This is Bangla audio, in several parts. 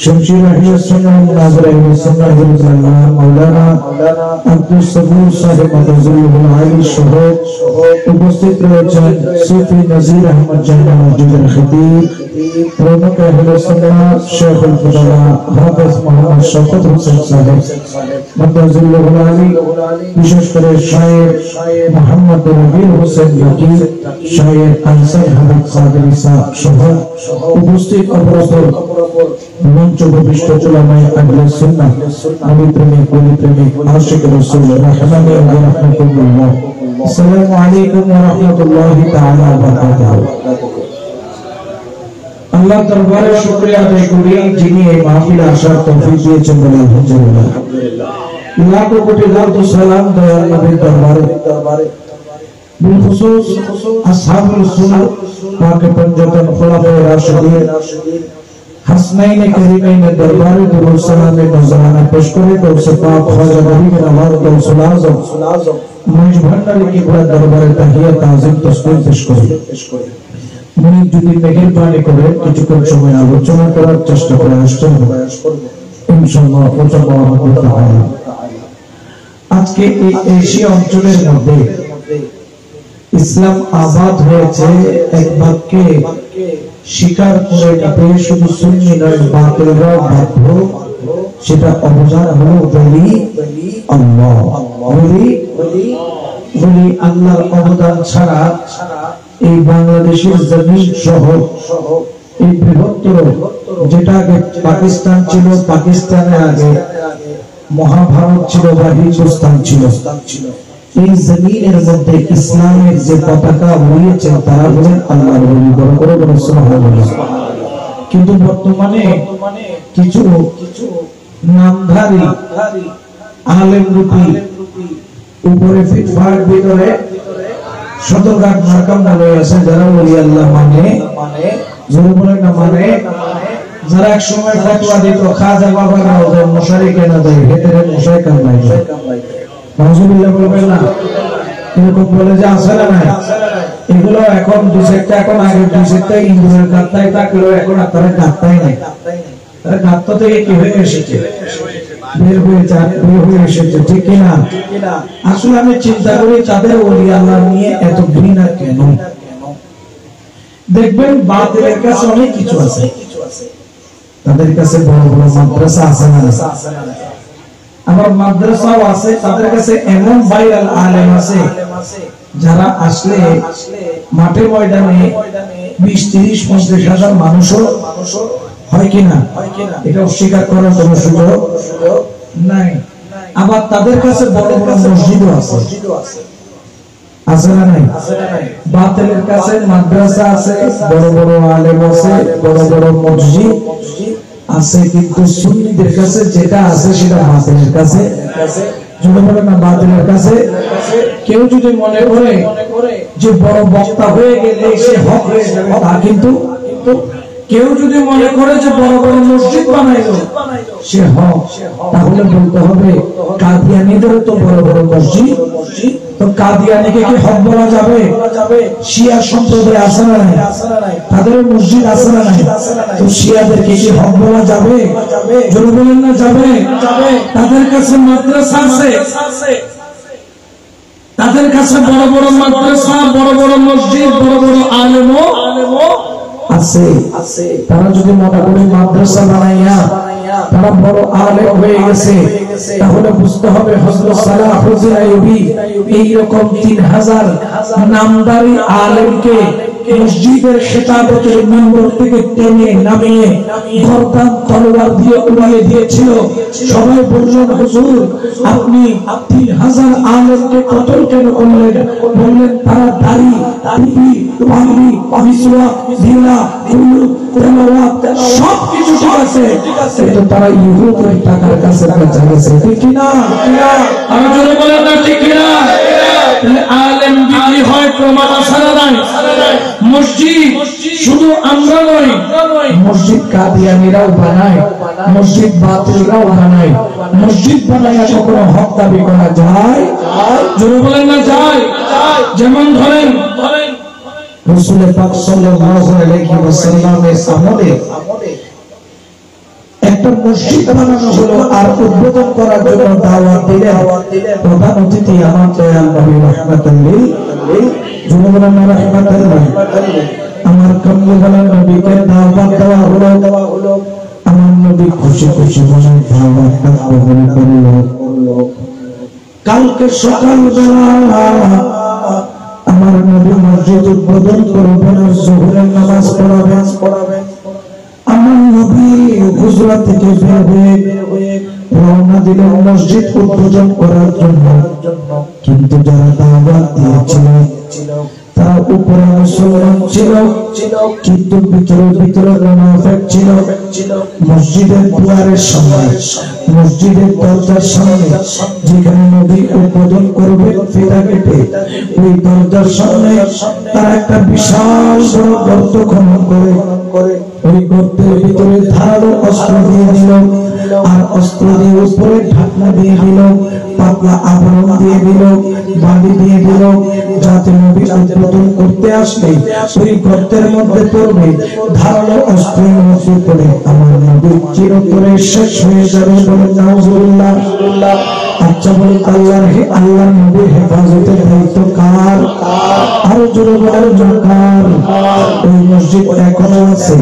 शमशीर अहले सुन्नत नाज़िर अहले सुन्नत मौलाना अब्दुल सबूर साहिब मदजुल आली शहीद उपस्थित रहे सूफी नज़ीर अहमद जन्ना मस्जिद खतीब प्रमुख अहले सुन्नत शेख अल-फुदाला हाफिज मोहम्मद शफकत हुसैन साहिब मदजुल आली विशेष कर शायर मोहम्मद रबील हुसैन यकी शायर अंसर हबीब कादरी साहब शहीद उपस्थित अबरपुर मंच उपविष्ट उलमाए अहले सुन्नत नबी प्रेमी कुली प्रेमी आशिक रसूल रहमानी व रहमतुल्लाह अस्सलामु अलैकुम व रहमतुल्लाहि तआला व बरकातहू। अल्लाह दरबारे शुक्रिया अदा करी जिन्हें এই মাহফিলে আসার তৌফিক দিয়েছেন বলে আলহামদুলিল্লাহ। লাখো কোটি লাখ সালাম দয়াল নবীর দরবারে बिलखुसूस असहाबुल सुन्नत पाक पंजतन खुलाफाए राशिदीन हसनैन करीमैन दरबारे दुरूद सलाम नजराना पेश करे तो उसे पाक ख्वाजा गरीब नवाज गौसुल आज़म मुझ भंडारी की बड़ा दरबारे तहियत ताज़ीम तस्बीह पेश करे मुनि যদি মেহেরবানি করে কিছুক্ষণ সময় আলোচনা করার চেষ্টা করে আসছেন ইনশাআল্লাহ ওয়া তাআলা। আজকে এই এশিয়া অঞ্চলের মধ্যে ইসলাম আবাদ হয়েছে এক বাক্যে স্বীকার করে নিতে শুধু সুন্নি নয় বাতিলরাও বাধ্য, সেটা অবজান হলো বলি আল্লাহ। বলি আল্লাহর অবদান ছাড়া এই বাংলাদেশের জমিন সহ এই বৃহত্তর যেটা আগে পাকিস্তান ছিল, পাকিস্তানের আগে মহাভারত ছিল বা হিন্দুস্তান ছিল, এই জমিনের মধ্যে ইসলামের যে পতাকা উড়িয়েছেন তারা হলেন আল্লাহর ওলি। বড় করে বলেন সুবহানাল্লাহ। কিন্তু বর্তমানে কিছু নামধারী আলেম রূপী উপরে ফিটফাট ভিতরে শতগাঁট মার্কা বলে আছে যারা ওলি আল্লাহ মানে জোরে বলে না মানে, যারা এক সময় ফতোয়া দিত খাজা বাবা রাও মশারি কেনা দেয় হেতের মশাই কামাই নাউজুবিল্লাহ বলবেন না, এরকম বলে যে আছে না নাই, এগুলো এখন দুই সেটটা, এখন আগে দুই সেটটা ইন্দুরের গাত্তায় থাকলো, এখন আর তারা গাত্তাই নাই, তারা গাত্তা থেকে কি হয়ে এসেছে, বের হয়ে এসেছে, ঠিক কিনা? আসলে আমি চিন্তা করি তাদের ওলি আল্লাহ নিয়ে এত ঘৃণা কেন? দেখবেন বাতিলের কাছে অনেক কিছু আছে, তাদের কাছে বড় বড় মাদ্রাসা আছে না, আবার মাদ্রাসাও আছে, তাদের কাছে এমন ভাইরাল আলেম আছে যারা আসলে মাঠে ময়দানে 20-30-50 হাজার মানুষও হয় কিনা, এটা অস্বীকার করার কোনো সুযোগ নাই। আবার তাদের কাছে বড় বড় মসজিদও আছে, আছে না নাই? বাতিলের কাছে মাদ্রাসা আছে, বড় বড় আলেম আছে, বড় বড় মসজিদ আছে, কিন্তু সুন্নিদের কাছে যেটা আছে সেটা বাতিলের কাছে, যদি বলে না বাতিলের কাছে। কেউ যদি মনে করে যে বড় বক্তা হয়ে গেলে সে হক হয়ে যাবে, তা কিন্তু কেউ যদি মনে করে যে বড় বড় মসজিদ বানাইলো সে হক, তাহলে বলতে হবে কাদিয়ানীদেরও তো বড় বড় মসজিদ, তো কাদিয়ানীকে কি হক বলা যাবে? শিয়া সম্প্রদায় আছে না নাই, তাদের মসজিদ আছে না নাই, তো শিয়াদেরকে কি হক বলা যাবে? যদি বলেন না যাবে, তাদের কাছে মাদ্রাসা আছে, তাদের কাছে বড় বড় মাদ্রাসা, বড় বড় মসজিদ, বড় বড় আলেমও আছে। তারা যদি মনে করে মাদ্রাসা বানাইয়া তারা বড় আলেম হয়ে গেছে, তাহলে বুঝতে হবে হযরত সালাহুদ্দিন আইয়ুবী এইরকম 3000 নামদারি আলেমকে মসজিদের খেতাবতের মিম্বর থেকে টেনে নামিয়ে গর্দান তলোয়ার দিয়ে উড়িয়ে দিয়েছিল। সবাই বললেন হুজুর আপনি 3000 আলেমকে কতল কেন করলেন? বললেন তারা দাড়ি, টুপি, পাগড়ি, মিসওয়াক, জিনা, কুলু, তেলাওয়াত সব কিছু ঠিক আছে, কিন্তু তারা ইহুদের টাকার কাছে বেঁচে গেছে, ঠিক কি না? আমি যদি বলেন না ঠিক কি না? আলেম বিক্রি হয় প্রমাণ আছে না নাই? মসজিদ শুধু আমরা নই, মসজিদ কাদিয়ানীরাও বানায়, মসজিদ বাতিলরাও বানায়। মসজিদ বানাইয়া কখনো হক দাবি করা যায়? যদি বলেন না যায়। যেমন ধরেন রাসূল পাক সাল্লাল্লাহু আলাইহি ওয়াসাল্লামের আমলে একটা মসজিদ বানানো হলো, আর উদ্বোধন করার জন্য দাওয়াত দিলেন প্রধান অতিথি আমার দয়াল নবী রাহমাতুল লিল আমার কমলেওয়ালা নবীকে দাওয়াত দেওয়া হলো। আমার নবী খুশি খুশি মনে দাওয়াতটা কবুল করলো। কালকে সকালবেলা আমার নবী মসজিদ উদ্বোধন করবেন, জোহরের নামাজ পড়াবেন। আমার নবী হুজরা থেকে বের হয়ে রওনা দিলেন মসজিদ উদ্বোধন করার জন্য। কিন্তু যারা দাওয়াত দিয়েছিল তারা উপরে মুসলমান ছিল, কিন্তু ভিতরে মুনাফিক ছিল। মসজিদের দুয়ারের সামনে, মসজিদের দরজার সামনে যেখানে নবী উদ্বোধন করবেন ফিতা কেটে, ওই দরজার সামনে তারা একটা বিশাল বড় গর্ত খনন করে ওই গর্তের ভিতরে ধারালো অস্ত্র দিয়ে দিল, আর অস্ত্র দিয়ে উপরে ঢাকনা দিয়ে দিল, পাতলা আবরণ দিয়ে দিল, বালি দিয়ে দিল, যাতে নবী উদ্বোধন করতে আসলে ওই গর্তের মধ্যে পড়বে, ধারালো অস্ত্রের মধ্যে পড়ে আমার নবী চিরতরে শেষ হয়ে যাবে। বলে নাউজুবিল্লাহ। আচ্ছা বলে আল্লাহ নবীর হেফাজতের দায়িত্ব কার? আরো জোরে বলেন কার? ওই মসজিদ এখনো আছে,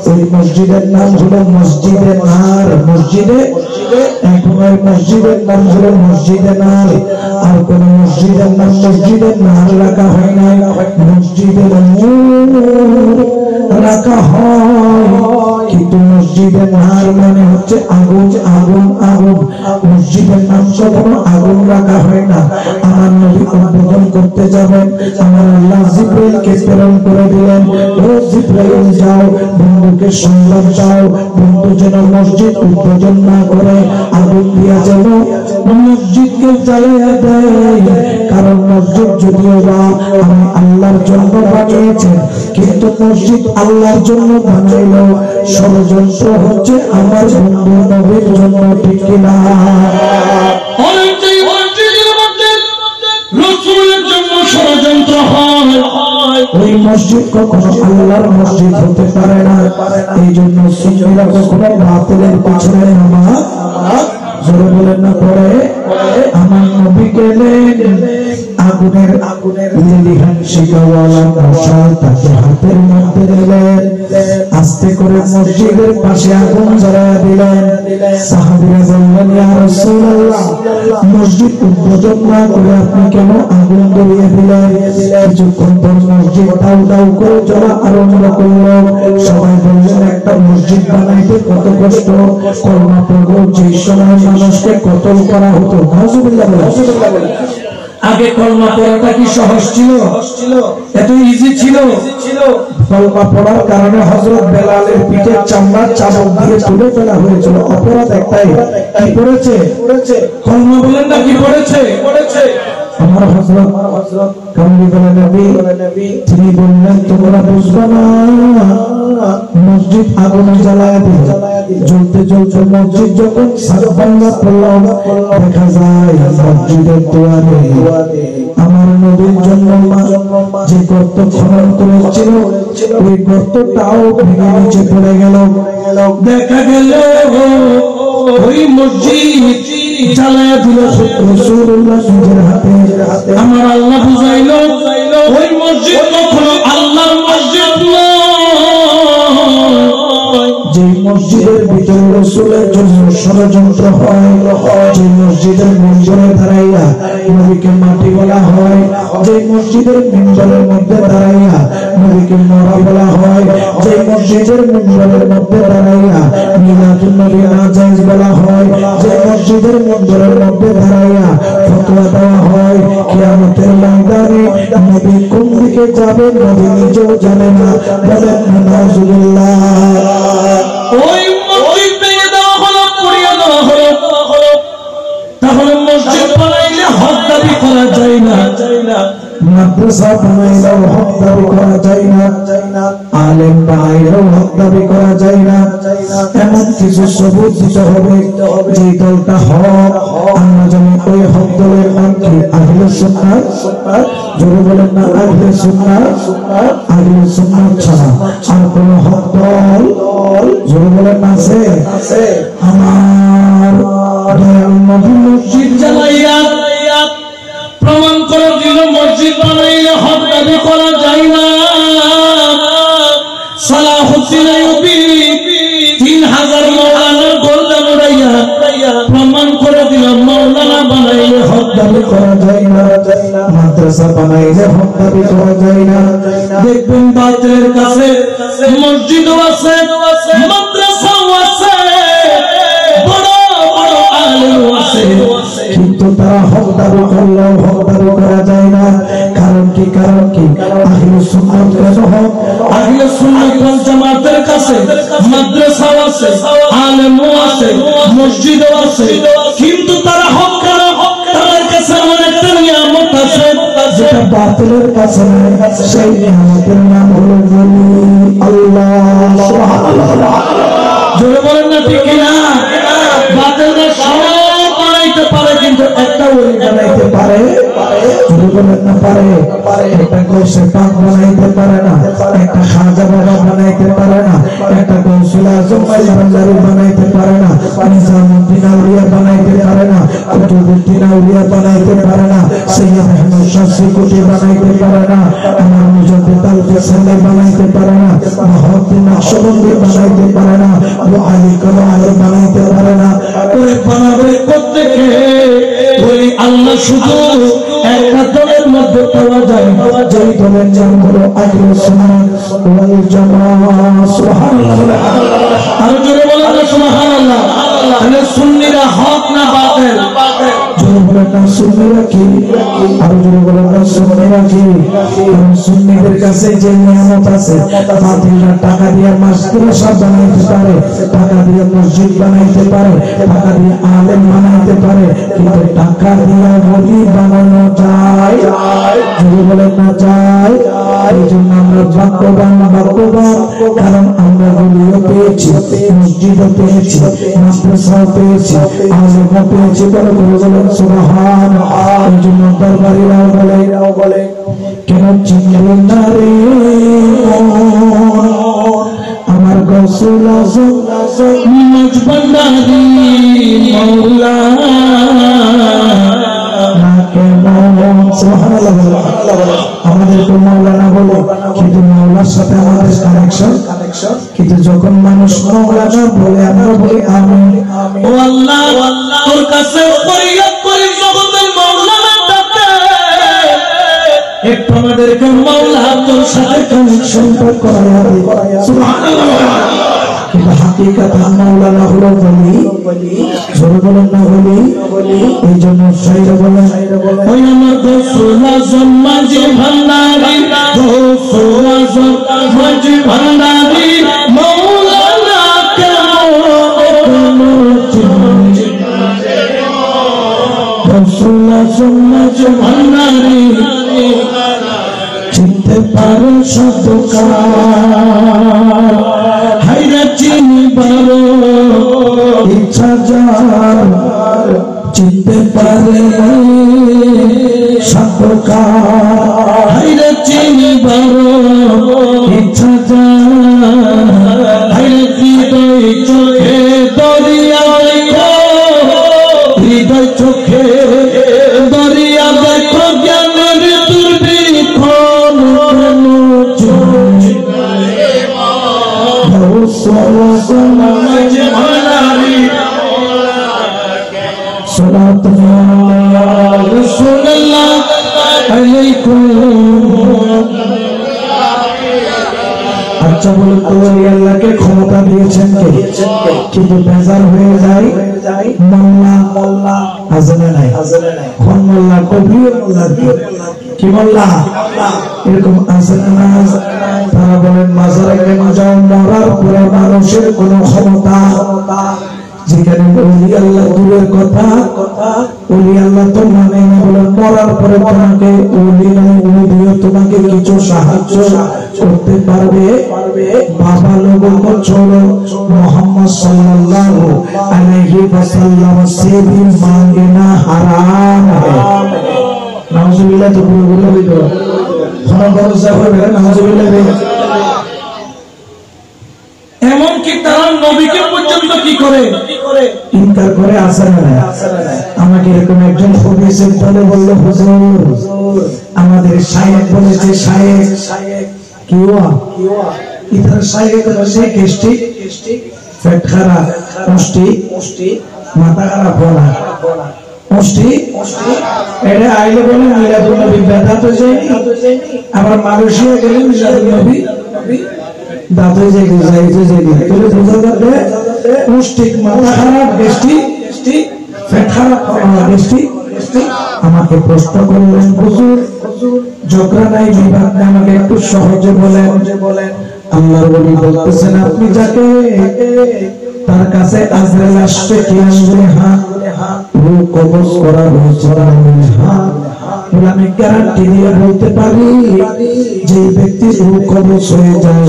ওই মসজিদের নাম হলো মসজিদে নার। মসজিদে এখন ওই মসজিদের নাম হলো মসজিদে নার, আর কোন মসজিদের নাম মসজিদে নার রাখা হয় নাই, মসজিদে নূর রাখা হয়। কিন্তু মসজিদে নার মানে হচ্ছে আগুন, আগুন, আগুন। মসজিদের নাম কখনো আগুন রাখা হয় না। আমার নবী উদ্বোধন করতে যাবেন, আমার আল্লাহ জিবরাইলকে প্রেরণ করে দিলেন, ও জিবরাইল যাও বন্ধুকে সংবাদ দাও, বন্ধু যেন মসজিদ উদ্বোধন না করে আগুন দিয়া যেন মসজিদকে জ্বালিয়ে দেয়। কারণ মসজিদ যদিও বা আমি আল্লাহর জন্য বানিয়েছেন, কিন্তু মসজিদ আল্লাহর জন্য বানাইল, ষড়যন্ত্র হচ্ছে আমার বন্ধু নবীর জন্য, ঠিক কিনা? মসজিদের রাসূলের জন্য ষড়যন্ত্র হয়, ওই মসজিদ কখনো আল্লাহর মসজিদ হতে পারে না। এই জন্য সুন্নিরা কখনো বাতিলের পিছনে নামাজ জোরে বলেন না পড়ে। আমার নবী গেলেন আগুনের লিলিহান শিকাওয়ালা মশাল তাকে হাতের মধ্যে দিলেন, আস্তে করে মসজিদের পাশে আগুন জ্বালায়া দিলেন। সাহাবীরা বললেন, ইয়া রাসূলুল্লাহ, মসজিদ উদ্বোধন না করে আপনি কেন আগুন ধরিয়ে দিলেন? কিছুক্ষণ পর মসজিদ দাউ দাউ করে জ্বলা আরম্ভ করল। সবাই বললেন, একটা মসজিদ বানাইতে কত কষ্ট, কলমা পড়ব যে সময় মানুষকে কতল করা হতো। নাউজুবিল্লাহ বলেন। আগে কলমা পড়াটা কি সহজ ছিল? এত ইজি ছিল? কলমা পড়ার কারণে হযরত বেলালের পিঠের চামড়া চাবুক দিয়ে তুলে ফেলা হয়েছিল। অপরাধ একটাই, কি পড়েছে? কলমা বলেন না, কি পড়েছে? আমার হযরত কামলিওয়ালা নবী তিনি বললেন, তোমরা বুঝবে না, মসজিদ আগুন জ্বালায়া দিল। জ্বলতে জ্বলতে মসজিদ যখন সাতবাঙ্গা পড়লাম, দেখা যায় মসজিদের দুয়ারে আমার নবীর জন্য যে গর্ত খনন করেছিল, ওই গর্তটাও ভেঙে নিচে পড়ে গেল। দেখা গেল ওই মসজিদ জ্বালায়া দিল রাসূলুল্লাহ নিজের হাতে। আমার আল্লাহ বুঝাইলো ওই মসজিদ কখনো আল্লাহর মসজিদ নয়। যে মসজিদের ভিতরে রাসূলের জন্য ষড়যন্ত্র হয়, যে মসজিদের মিম্বরে দাঁড়াইয়া নবীকে মাটি বলা হয়, যে মসজিদের মিম্বরের মধ্যে দাঁড়াইয়া নবীকে মরা বলা হয়, যে মসজিদের মিম্বরের মধ্যে দাঁড়াইয়া মিলাদুন নবী নাজায়েজ বলা হয়, যে মসজিদের মিম্বরের মধ্যে দাঁড়াইয়া ফতোয়া দেওয়া হয়, কিয়ামতের ময়দানে নবী কোন দিকে যাবে নবী নিজেও জানে না। বলেন নাউজুবিল্লাহ। ওই মসজিদ ভেঙে দেওয়া হলো, পুড়িয়ে দেওয়া হলো। তাহলে মসজিদ বানাইলে হক দাবি করা যায় না, মাদ্রাসা বানাইলেও হক দাবি করা যায় না, আলেম বানাইলেও হক দাবি করা যায় না। এমন কিছু সবুজ দিতে হবে যে দলটা হক, আমরা জানি ওই হক দলের নাম কি? আহলে সুন্নাহ। জোরে বলেন না, আহলে সুন্নাহ। আহলে সুন্নাহ ছাড়া আর কোন হক দল জোরে বলেন না আছে? আমার দয়াল নবী মসজিদ জ্বালাইয়া প্রমাণ করে দিল মসজিদ বানাইলে হক দাবি করা যায় না। সালাহুদ্দিন আইয়ুবী 3000 মাওলানার গোলদা উড়াইয়া প্রমাণ করে দিল মাওলানা বানাইলে হক দাবি করা যায় না, মাদ্রাসা বানাইলে হক দাবি করা যায় না। দেখবেন বাতিলের কাছে মসজিদও আছে, মাদ্রাসাও আছে, বড় বড় আলেমও আছে, কিন্তু তারা হক দাবি করলেও হক দাবি করা যায় না। কারণ কি? আহলে সুন্নাত কেন হক? আহলে সুন্নাত ওয়াল জামাতের কাছে মাদ্রাসাও আছে, আলেমও আছে, মসজিদও আছে, কিন্তু তারা হক কেন? তাদের কাছে এমন একটা নিয়ামত আছে যেটা বাতিলের কাছে নেই। সেই নিয়ামতের নাম হলো ওলি আল্লাহ। সুবহানাল্লাহ। জোরে বলেন না, ঠিক কিনা? বাতিলরা সব বানাইতে পারে, কিন্তু একটা ওলি বানাইতে পারে। জোরে বলেন না, পারে? একটা গৌসে পাক বানাইতে পারে না, একটা খাজা বাবা বানাইতে পারে না, একটা গৌসুল আজম ভান্ডারী বানাইতে পারে না, নিজামুদ্দিন আউলিয়া বানাইতে পারে না, কুতুবুদ্দিন আউলিয়া বানাইতে পারে না, সৈয়দ আহমদ শাহ সিকুটি বানাইতে পারে না, আমার মুজাদ্দিদ আল-ফিসালি বানাইতে পারে না, মুহাদ্দিস নকশবন্দি বানাইতে পারে না, আবু আলী কালামি বানাইতে পারে না। ওই বানাবে প্রত্যেকে ওই আল্লাহ শুধু একটা দলের মধ্যে পাওয়া যায়, যেই দলের নাম হলো আহলে সুন্নাত ওয়াল জামাত। সুবহানাল্লাহ। আর জোরে বলেন না সুবহানাল্লাহ। তাহলে সুন্নিরা হক না বাতিল? জোরে বলেন না, সুন্নিরা কি? আর জোরে বলেন না, সুন্নিরা কি? সুন্নিদের কাছে যে নিয়ামত আছে, বাতিলরা টাকা দিয়ে মাদ্রাসা বানাইতে পারে, টাকা দিয়ে মসজিদ বানাইতে পারে, টাকা দিয়ে আলেম বানাইতে পারে, কিন্তু টাকা দিয়ে বলি বানানো যায়, যদি বলেন না যায়। এই জন্য আমরা ভাগ্যবান, কারণ আমরা বলিও পেয়েছি, মসজিদও পেয়েছি, মাদ্রাসাও পেয়েছি, আলেমও পেয়েছি, বড় করে বলেন সুবহানাল্লাহ। এই জন্য দরবারিরাও বলে কেন চিনলেন না রে আমার গৌসুল আজম মজবন্দারি মৌলা আমাদের তো মৌলানা বলে, কিন্তু মৌলার সাথে আমাদের কানেকশন, কিন্তু যখন মানুষ মৌলানা বলে আমরা বলি আমিন। ও আল্লাহ, তোর কাছে ফরিয়াদ করি, জগতের মাওলানা ডাকে, একটু আমাদেরকে মাওলা তোর সাথে কানেকশন করায়া দে, সুবহানাল্লাহ। কিন্তু হাকিকাত মাওলানা হলো বলি, জোরে বলেন না বলি। এই জন্য শাইরা বলেন, ওই আমার গৌসুল আজম মাঝি ভান্ডারি, গৌসুল আজম মাঝি ভান্ডারি মাওলানা কেন গৌসুল আজম মাঝি ভান্ডারি চিনতে পারো সদকার, হাইরা চিনি পারো ইচ্ছা যার চিনতে পারে সদকার, হাইরা চিনি পারো ইচ্ছা যার হাইরা হৃদয় চোখে দরিয়া দেখো, হৃদয় চোখে দরিয়া দেখো, জ্ঞানের দুর্বিক্ষণ আচ্ছা বলুন তো, আল্লাহকে ক্ষমতা দিয়েছেন কে? কিন্তু বেজার হয়ে যায় মোল্লা আজনে নাই, কোন মোল্লা? কবির মোল্লা, কি মোল্লা? এরকম আজনে না। তারা বলেন মাজারে যাও, মরার পরে মানুষের কোন ক্ষমতা, যেখানে ওলি আল্লাহ দূরের কথা, ওলি আল্লাহ তো মানে না। বলেন মরার পরে তোমাকে ওলি নয়, ওলিও তোমাকে কিছু সাহায্য করতে পারবে। বাবা লোগों छोड़ो, मोहम्मद सल्लल्लाहु अलैहि वसल्लम से भी मांगना हराम है। नाउजुबिल्लाह। तो बोलो बोलो ক্ষমা ভরসা হবে, নাউজুবিল্লাহ। এমনকি তারা নবীকে পর্যন্ত কি করে ইনকার করে, আসে না। আমাকে এরকম একজন হাদিসের দলে বলল, হুজুর আমাদের শায়েখ বলেছে, শায়েখ কি हुआ इधर শায়েখ বলেছে গেস্টিক পেট খারাপ, মুষ্টি মাথা খারাপ হওয়া, মুষ্টি এটা আইলে বলে মিলাদুন নবী বেদাত হয়ে যায়নি। আবার মালয়েশিয়া গেলে মিলাদুন নবী দাঁত হয়ে যায়, তাহলে বোঝা যাবে মুষ্টিক মাথা খারাপ, গেস্টিক পেট খারাপ হওয়া, গেস্টিক। আমাকে প্রশ্ন করলেন, হুজুর ঝগড়া নাই, বিবাদ নাই, আমাকে একটু সহজে বলেন। আল্লাহর ওলি বলতেছেন, আপনি যাকে তার কাছে আজরাইল আসছে কি আঙ্গুলে হাত, রূহ কবজ করা হয়েছে আঙ্গুলে হাত, আমি গ্যারান্টি দিয়ে বলতে পারি যে ব্যক্তি রূহ কবজ হয়ে যায়,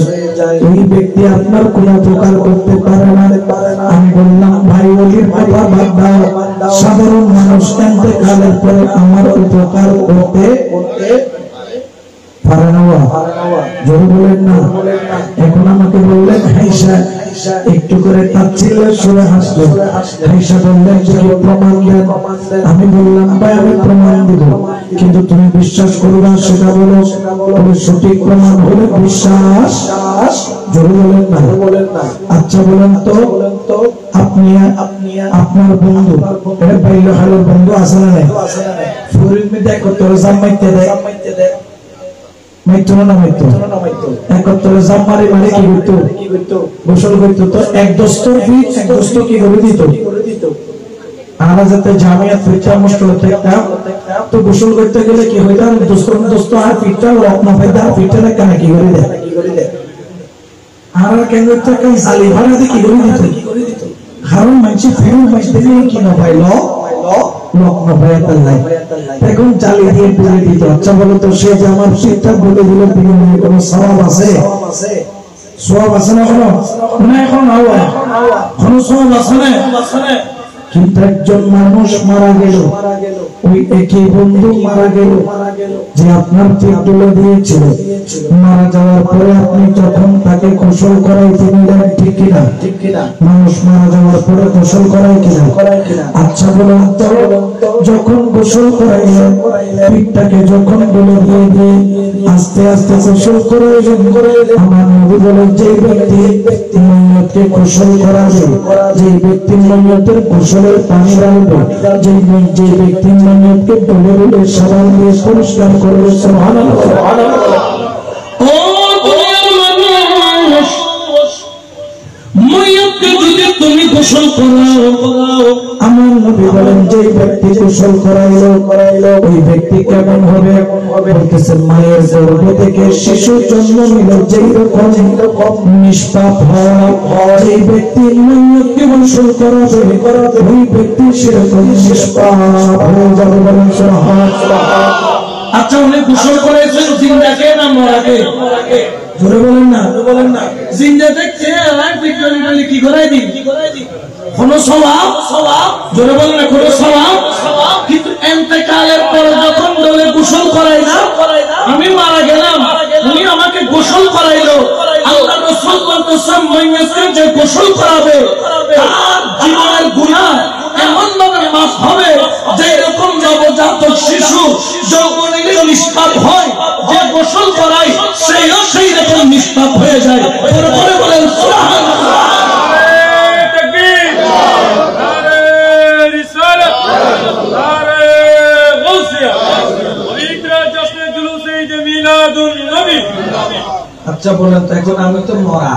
ওই ব্যক্তি আপনার কোনো উপকার করতে পারে না। আমি বললাম, ভাই ওলির কথা বাদ দাও, সাধারণ মানুষ ইন্তেকালের পরে আমার উপকার করতে পারে না। জোরে বলেন না। এখন আমাকে বললেন হাইসা, একটু করে তাচ্ছিল্যের সুরে হাসলেন। হাইসা বললেন যে কি প্রমাণ দেন? আমি বললাম, ভাই আমি প্রমাণ দিব, কিন্তু তুমি বিশ্বাস করবা সেটা বলো। সঠিক প্রমাণ হলে বিশ্বাস। জোরে বলেন না। আচ্ছা বলেন তো, আপনি আপনার বন্ধু, এটা বাইরে হালের বন্ধু আছে না নাই? ফরিদ মে দেখো তোর জামাইতে দেয়, মাইতো না মাইতো, একত্তরে জাম্মারি মানে কি করতো? গোসল করতো। তো এক দস্তর ফিট, এক দস্তর কি করে দিত? আমরা যাতে জামিয়াত ফিটটা মুশকিল থাকতাম, তো গোসল করতে গেলে কি হইতাম, দোস্ত আর ফিটটা রত্ন ফাইদা ফিটটা কেন কি করে দেয়, আর কেন জালি ভাড়া দিয়ে কি করে দিত? কারণ মানুষের ফেরত মাইতে কি না পাইল লগ্ন হয়ে তাল্লাই এখন চালিয়ে দিয়ে পুড়ে দিত। আচ্ছা বলো তো, সে যে আমার শীতটা বলে দিল বিনিময়ে কোনো সওয়াব আছে? সওয়াব আছে না? কোনো এখন কোনো সওয়াব আছে না? কিন্তু একজন মানুষ মারা গেল, ওই একই বন্ধু মারা গেল যে আপনার পেটগুলো দিয়েছিল। মারা যাওয়ার পরে আপনি যখন তাকে গোসল করাইতে নিলেন, ঠিক কিনা? মানুষ মারা যাওয়ার পরে গোসল করায় কিনা? আচ্ছা বলুন তো, যখন গোসল করাইলেন, পিঠটাকে যখন বলে দিয়ে আস্তে আস্তে গোসল করাইলেন, আমার নবী বলেন যে ব্যক্তি মাইয়তকে গোসল করাবে, যে ব্যক্তি মাইয়তের গোসলের পানি রাখবে, যে ব্যক্তি মাইয়তকে বলে বলে সাবান দিয়ে পরিষ্কার করবে, সুবহানাল্লাহ। ও দুনিয়ার মানুষ, মাইয়তকে যদি তুমি গোসল করাও, আমার নবী বলেন যে ব্যক্তি গোসল করাইলো ওই ব্যক্তি কেমন হবে? বলতেছে মায়ের গর্ভ থেকে শিশু জন্ম নিল যেই রকম নিষ্পাপ হয়, যে ব্যক্তি মাইয়তকে গোসল করাবে ওই ব্যক্তি সেরকম নিষ্পাপ হয়ে যাবে। বলেন সুবহানাল্লাহ। আচ্ছা, উনি গোসল করেছেন জিন্দাকে না মরাকে? জোরে বলেন না। জিন্দা দেখছে বিজ্ঞানী কি করাই দিন? কোন স্বভাব? জোরে বলেন না, কোন স্বভাব? কিন্তু এন্তেকালের পরে যখন দলে গোসল করাই না, আমি মারা গেলাম, উনি আমাকে গোসল করাইলো। আল্লাহ রাসূল বলতেছেন মাইয়তকে যে গোসল করাবে তার জীবনের গুনাহ এমন ভাবে মাফ হবে যে রকম নবজাতক শিশু যৌবনে নিষ্পাপ হয়, যে গোসল করায় সেও সেই রকম নিষ্পাপ হয়ে যায়। পরে বলেন সুবহানাল্লাহ। আচ্ছা বলেন তো, এখন আমি তো মরা,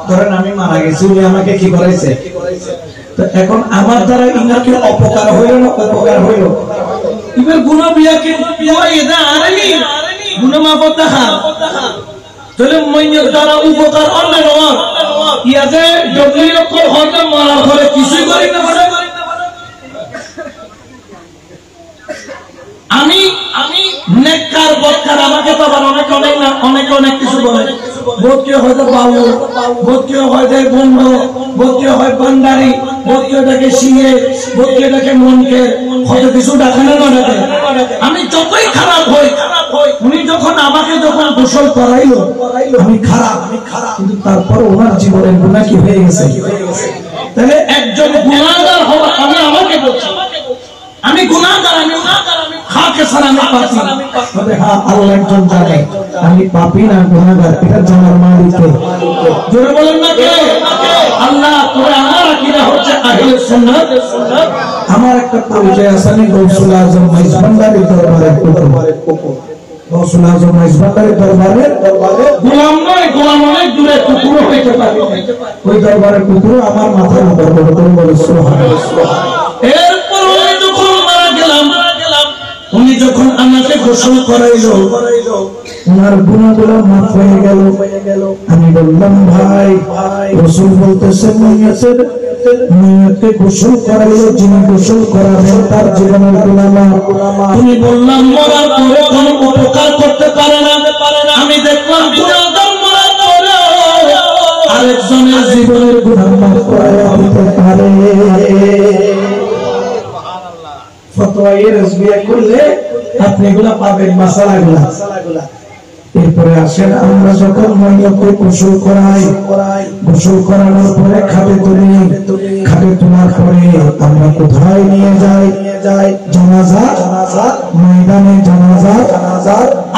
ধরেন আমি মারা গেছি, উনি আমাকে কি করাইছে? তো এখন আমার দ্বারা ইনাকে অপকার হইল না উপকার হইল? এবার গুনাহ বিয়াকে বিয়া এদা আরেনি গুনাহ মাফ দেখা তাহলে মাইয়ত দ্বারা উপকার অন্য নয়। ইয়াতে যদি রকম হতে মারার পরে কিছুই করি না। আমি নেককার বদকার, আমাকে তো আবার অনেক কিছু বলে। বোধ কেউ হয়তো বাবু, বোধ কেউ হয়তো বন্ধ, বোধ কেউ হয় ভান্ডারি, বোধ কেউ ডাকে সিংহে, বোধ কেউ ডাকে মনকে, হয়তো কিছু ডাকে না ডাকে। আমি যতই খারাপ হই, উনি যখন আমাকে গোসল করাইলো আমি খারাপ, কিন্তু তারপর ওনার জীবনের গুনাহ কি হয়ে গেছে? তাহলে একজন গুনাহগার হওয়া, আমি আমাকে বলছি আমি গুনাহগার, আমি খাকে সারা আমি পাপী। তবে হ্যাঁ, আল্লাহ একজন জানে আমি পাপী না গুনাহগার, এটা জানার মালিককে। জোরে বলেন না কে? আল্লাহ। তোরে আমার আকীদা হচ্ছে আহলে সুন্নাত। আমার একটা পরিচয় আছে, আমি গৌসুল আজম মাইজ ভান্ডারী দরবারের কুকুর। গৌসুল আজম মাইজ ভান্ডারী দরবারের গোলাম নয়, গোলাম অনেক দূরে, কুকুরও হইতে পারে। ওই দরবারের কুকুর আমার মাথার উপর বলে সুবহানাল্লাহ। এরপর উনি যখন মারা গেলাম, উনি যখন আমাকে গোসল করাইলো, ওনার গুনাহগুলো মাফ হয়ে গেল। আমি বললাম ভাই, রাসূল বলতেছেন মাইয়তকে গোসল করাইলো, যিনি গোসল করাবেন তার জীবনের গুনাহ মাফ। তুমি বললাম মরার পরে কোনো উপকার করতে পারে না। আমি দেখলাম গুনাহগার মরার পরে আরেকজনের জীবনের গুনাহ মাফ করে দিতে পারে। ফতোয়া রাজবিয়া করলে আপনি এগুলা পাবেন, মাসালাগুলা। এরপরে আসেন, আমরা যখন মাইয়তকে গোসল করাই, গোসল করানোর পরে খাটে তোলার পরে আমরা কোথায় নিয়ে যাই? জানাজা ময়দানে, জানাজা।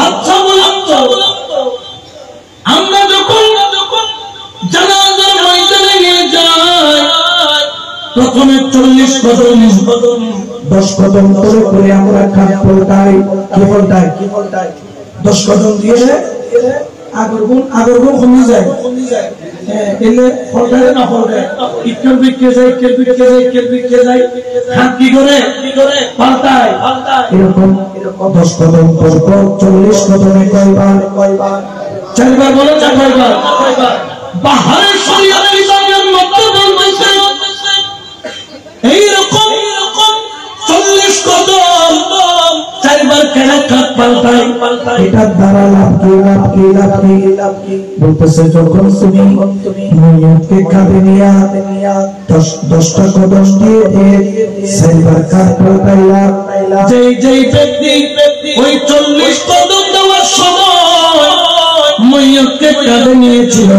আচ্ছা বলুন তো, আমরা যখন জানাজার ময়দানে নিয়ে যাই, প্রথমে 40 কদম 10 কদম করে আমরা খাট পল্টাই। কি পল্টাই? 10 কদম দিয়ে আগরগুন কমে যায়। এলে ফলটারে না ফলটায় ইকেল বিকে যায় খাট কি করে পাল্টায়। এরকম 10 কদম পর 40 কদমে কয়বার? 4বার বলে না কয়বার? বাহারের শরীয়ত ইসলামের মধ্যে বলতেছে এইরকম কেন কাট পাল্টাই এটা দ্বারা লাভ কি বলতেছে যখন তুমি ময়ূরকে কাঁধে নিয়া 10টা কদম দিয়ে সাইবার কাট পাল্টাইলা যেই ব্যক্তি ওই 40 কদম দেওয়ার সময় ময়ূরকে কাঁধে নিয়েছিল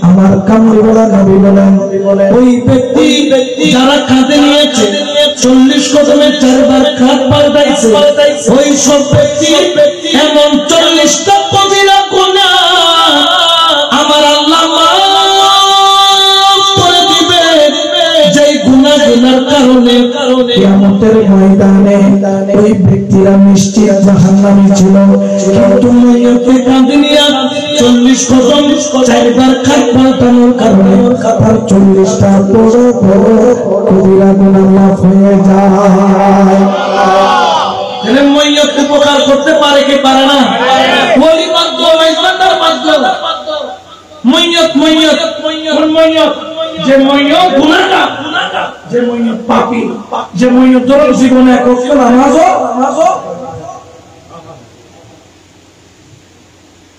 আমার কামড় বলা নবী বলেন ওই ব্যক্তি যারা কাঁধে নিয়েছে 40 কদমে 4 বার কাট পাল্টাইছে ওই সব ব্যক্তি এমন 40টা কবিরা গুনাহ আমার আল্লাহ মাফ করে দিবে যেই গুনাহগুলোর কারণে কিয়ামতের ময়দানে ওই ব্যক্তিরা নিশ্চিত জাহান্নামী ছিল কিন্তু ময়ূরকে কাঁধে নিয়ে 40 কদম 4 বার কাট পাল্টানোর কারণে তার 40টা বড় বড় কবিরা গুনাহ মাফ হয়ে যায়। তাহলে ময়ূর উপকার করতে পারে কি পারে না? ওলি বাদ্য মাইজবান্দার বাদ্য ময়ূর যে ময়ূর গুনাহগার যে ময়ূর পাপী যে ময়ূর দরজ জীবনে একত্র নামাজও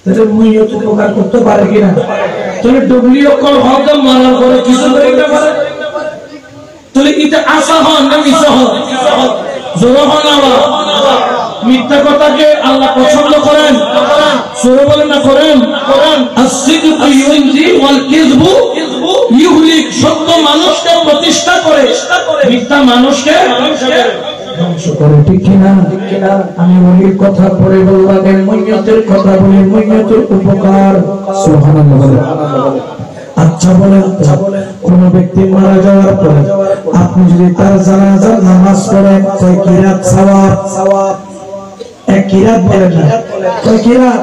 তাহলে ময়ূর উপকার করতে পারে কিনা? তাহলে ডুবলি অকল হতে মারার পরে কিছু করতে পারে তাহলে এটা আশা হন না মিশা হন জোর হন আবার মিথ্যা কথাকে আল্লাহ পছন্দ করেন সুরে বলেন না করেন আসিদকু ইউনজি ওয়াল কিযবু ইউহলিক সত্য মানুষকে প্রতিষ্ঠা করে মিথ্যা মানুষকে ধ্বংস করে ঠিক কিনা আমি ওলির কথা পরে বললাম ময়ূরের কথা বলি ময়ূরের উপকার সুবহানাল্লাহ। আচ্ছা বলেন কোন ব্যক্তি মারা যাওয়ার পরে আপনি যদি তার জানাজার নামাজ পড়েন কয় কিরাত সওয়াব এক কিরাত বলেন না কয় কিরাত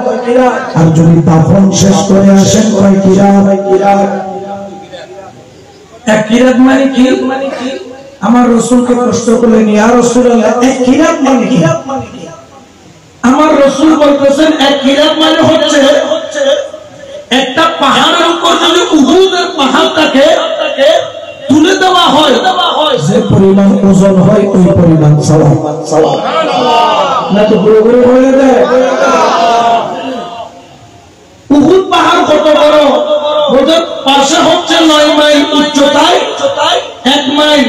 আর যদি দাফন শেষ করে আসেন কয় কিরাত এক কিরাত মানে কি? আমার রাসূলকে প্রশ্ন করলেন ইয়া রাসূলুল্লাহ এক কিরাত মানে কি? আমার রাসূল বলতেছেন এক কিরাত মানে হচ্ছে একটা পাহাড়ের উপর যদি উহুদের পাহাড়টাকে তুলে দেওয়া হয় যে পরিমাণ ওজন হয় ওই পরিমাণ সওয়াব না তো পুরোপুরি হয়ে যায়। উহুদ পাহাড় কত বড়? ওদের পাশে হচ্ছে 9 মাইল উচ্চতায় 1 মাইল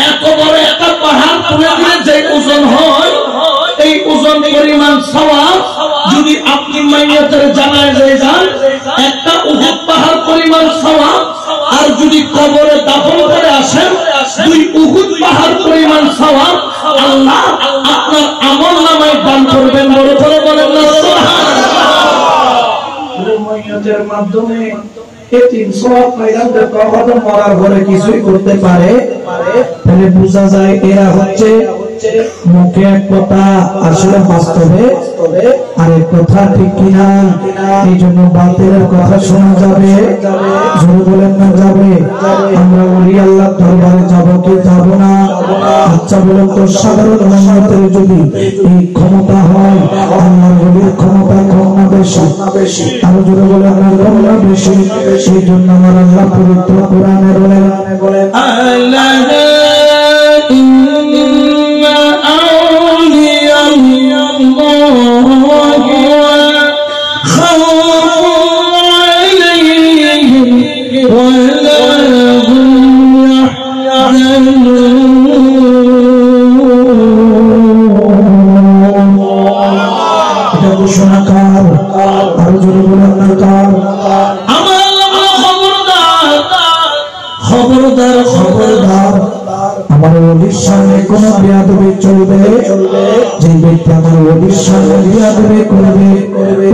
এত বড় একটা পাহাড় তুলে দিলে যে ওজন হয় এই ওজন পরিমাণ সওয়াব যদি আপনি মাইয়াতের জানাজায় যান একটা উহুদ পাহাড় পরিমাণ সওয়াব আর যদি কবরে দাফন করে আসেন 2 উহুদ পাহাড় পরিমাণ সওয়াব আল্লাহ আপনার আমলনামায় দান করবেন। বড় করে বলেন না সুবহানাল্লাহ। ময়ূরের মাধ্যমে এতিম সওয়াব পাইলাম যে কখনো মরার ঘরে কিছুই করতে পারে তাহলে বোঝা যায় এরা হচ্ছে মুখে এক কথা আসলে বাস্তবে আরেক কথা ঠিক কিনা। এই জন্য বাতিলের কথা শোনা যাবে জোরে বলেন না যাবে? আমরা ওলি আল্লাহর দরবারে যাব কি যাব না? আচ্ছা বলেন তো সাধারণ মানুষের যদি এই ক্ষমতা হয় আল্লাহর ওলির ক্ষমতা কম না বেশি? আরো জোরে বলেন না কম না বেশি? সেই জন্য আমার আল্লাহ পবিত্র কোরআনে বলেন আমার ওলির সামনে কোন বেয়াদবি চলবে যে ব্যক্তি আমার ওলির সামনে বেয়াদবি করবে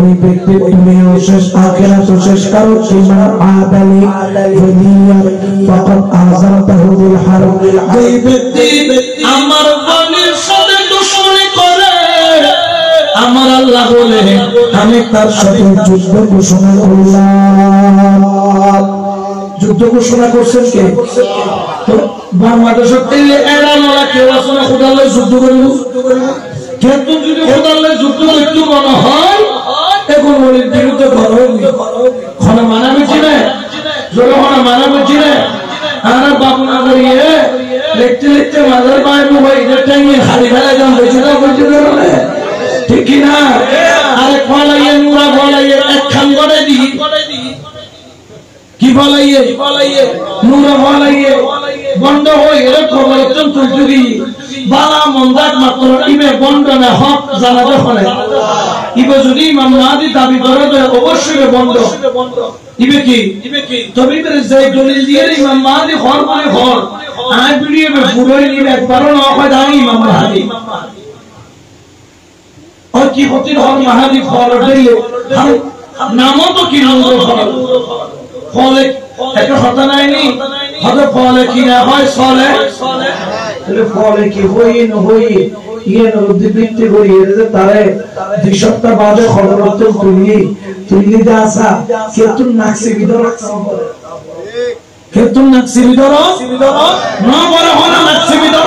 ওই ব্যক্তি দুনিয়াও শেষ আখিরাতও শেষ কারণ ইমান আদালি ওলিয়া ফাকাদ আযানতাহু বিল হারব। যে ব্যক্তি আমার ওলির সাথে দুশমনি করে আমার আল্লাহ বলে আমি তার সাথে যুদ্ধ ঘোষণা করলাম। যুদ্ধ ঘোষণা করছেন কে? বাংলাদেশের তেলে এরানোরা কেউ আছে না খোদাল্লাহ যুদ্ধ করিব? কিন্তু যদি খোদাল্লাহ যুদ্ধ করতে মনে হয় এখন ওলির বিরুদ্ধে ঘরে মানামিছি না জোরে ঘরে মানামিছি না আর বাবু না করিয়ে লিখতে মাজার পায় মোবাইল টাইমে খালি ফেলা যান বেঁচে না ঠিক না আরে ফলাইয়ে নুরা ফলাইয়ে একখান করে দি কি ফলাইয়ে নুরা ফলাইয়ে বন্ধ হয়ে গেলে খবর তুলতুরি বালা মন্দাক মাত্র ইবে বন্ধ না হক জানাতে হয় ইবে যদি ইমাম মাহদি দাবি করে তো অবশ্যই বন্ধ ইবে কি তবে যে দলিল দিয়ে ইমাম মাহদি হর মানে হর আই বিড়িয়ে পুরোই নিবে একবারও না হয় দাঁড়ি ইমাম মাহদি और की होती है महादी फल दिले नामो तो की नाम फल एक होता नहीं हदे फल की ना হয় সলে তাহলে ফলে কি হই না হই ইয়ে নরদি বিক্রি করি এর যে তারে দুই সপ্তাহ বাদে খবর তো তুলি দা আসা কেতুন নাকসি ভিতর কেতুন নাকসি ভিতর না বড় হনা নাকসি ভিতর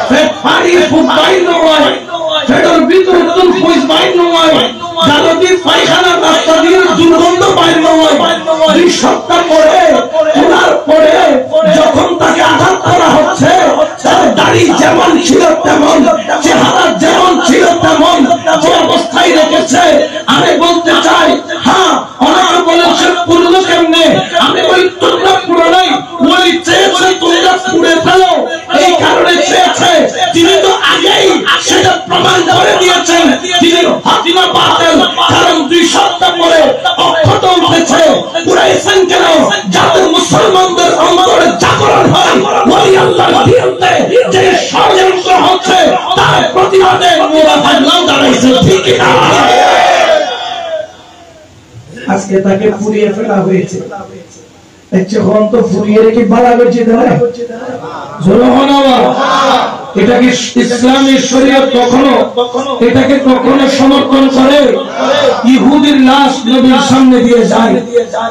ফেট পানি ফুটাই নয় ফেডার ভিতর তুল কইস বাইন নয় জালদি পায়খানা রাস্তা দিয়ে দুর্গন্ধ বাইর নয় দুই সপ্তাহ পরে ওনার পরে যখন তাকে আঘাত করা হচ্ছে তার দাড়ি যেমন ছিল তেমন চেহারা যেমন ছিল তেমন যে অবস্থায় রেখেছে আমি বলতে চাই হ্যাঁ অনেকে বলেছে পুরনো কেমনে আমি ওই তোমরা পুরো নাই ওই চেয়েছে তোমরা পুড়ে ফেলো এই কারণে চেয়েছে তিনি তো আগেই সেটা প্রমাণ করে দিয়েছেন তিনি ফাতিমা বাতিল কারণ দুই সপ্তাহ পরে অক্ষত উঠেছে পুরাইছেন কেন যাতে মুসলমানদের অন্তরে জাগরণ হয় ওই আল্লাহর বিরুদ্ধে যে ষড়যন্ত্র হচ্ছে তার প্রতিবাদে মোরা ফাজলাও দাঁড়াইছে ঠিক না আজকে তাকে পুড়িয়ে ফেলা হয়েছে যখন তো ফুরিয়ে রেখে বালা বেঁচে দেয় এটা কি ইসলামের শরীয়ত এটাকে কখনো সমর্থন করে ইহুদির লাশ নবীর সামনে দিয়ে যায়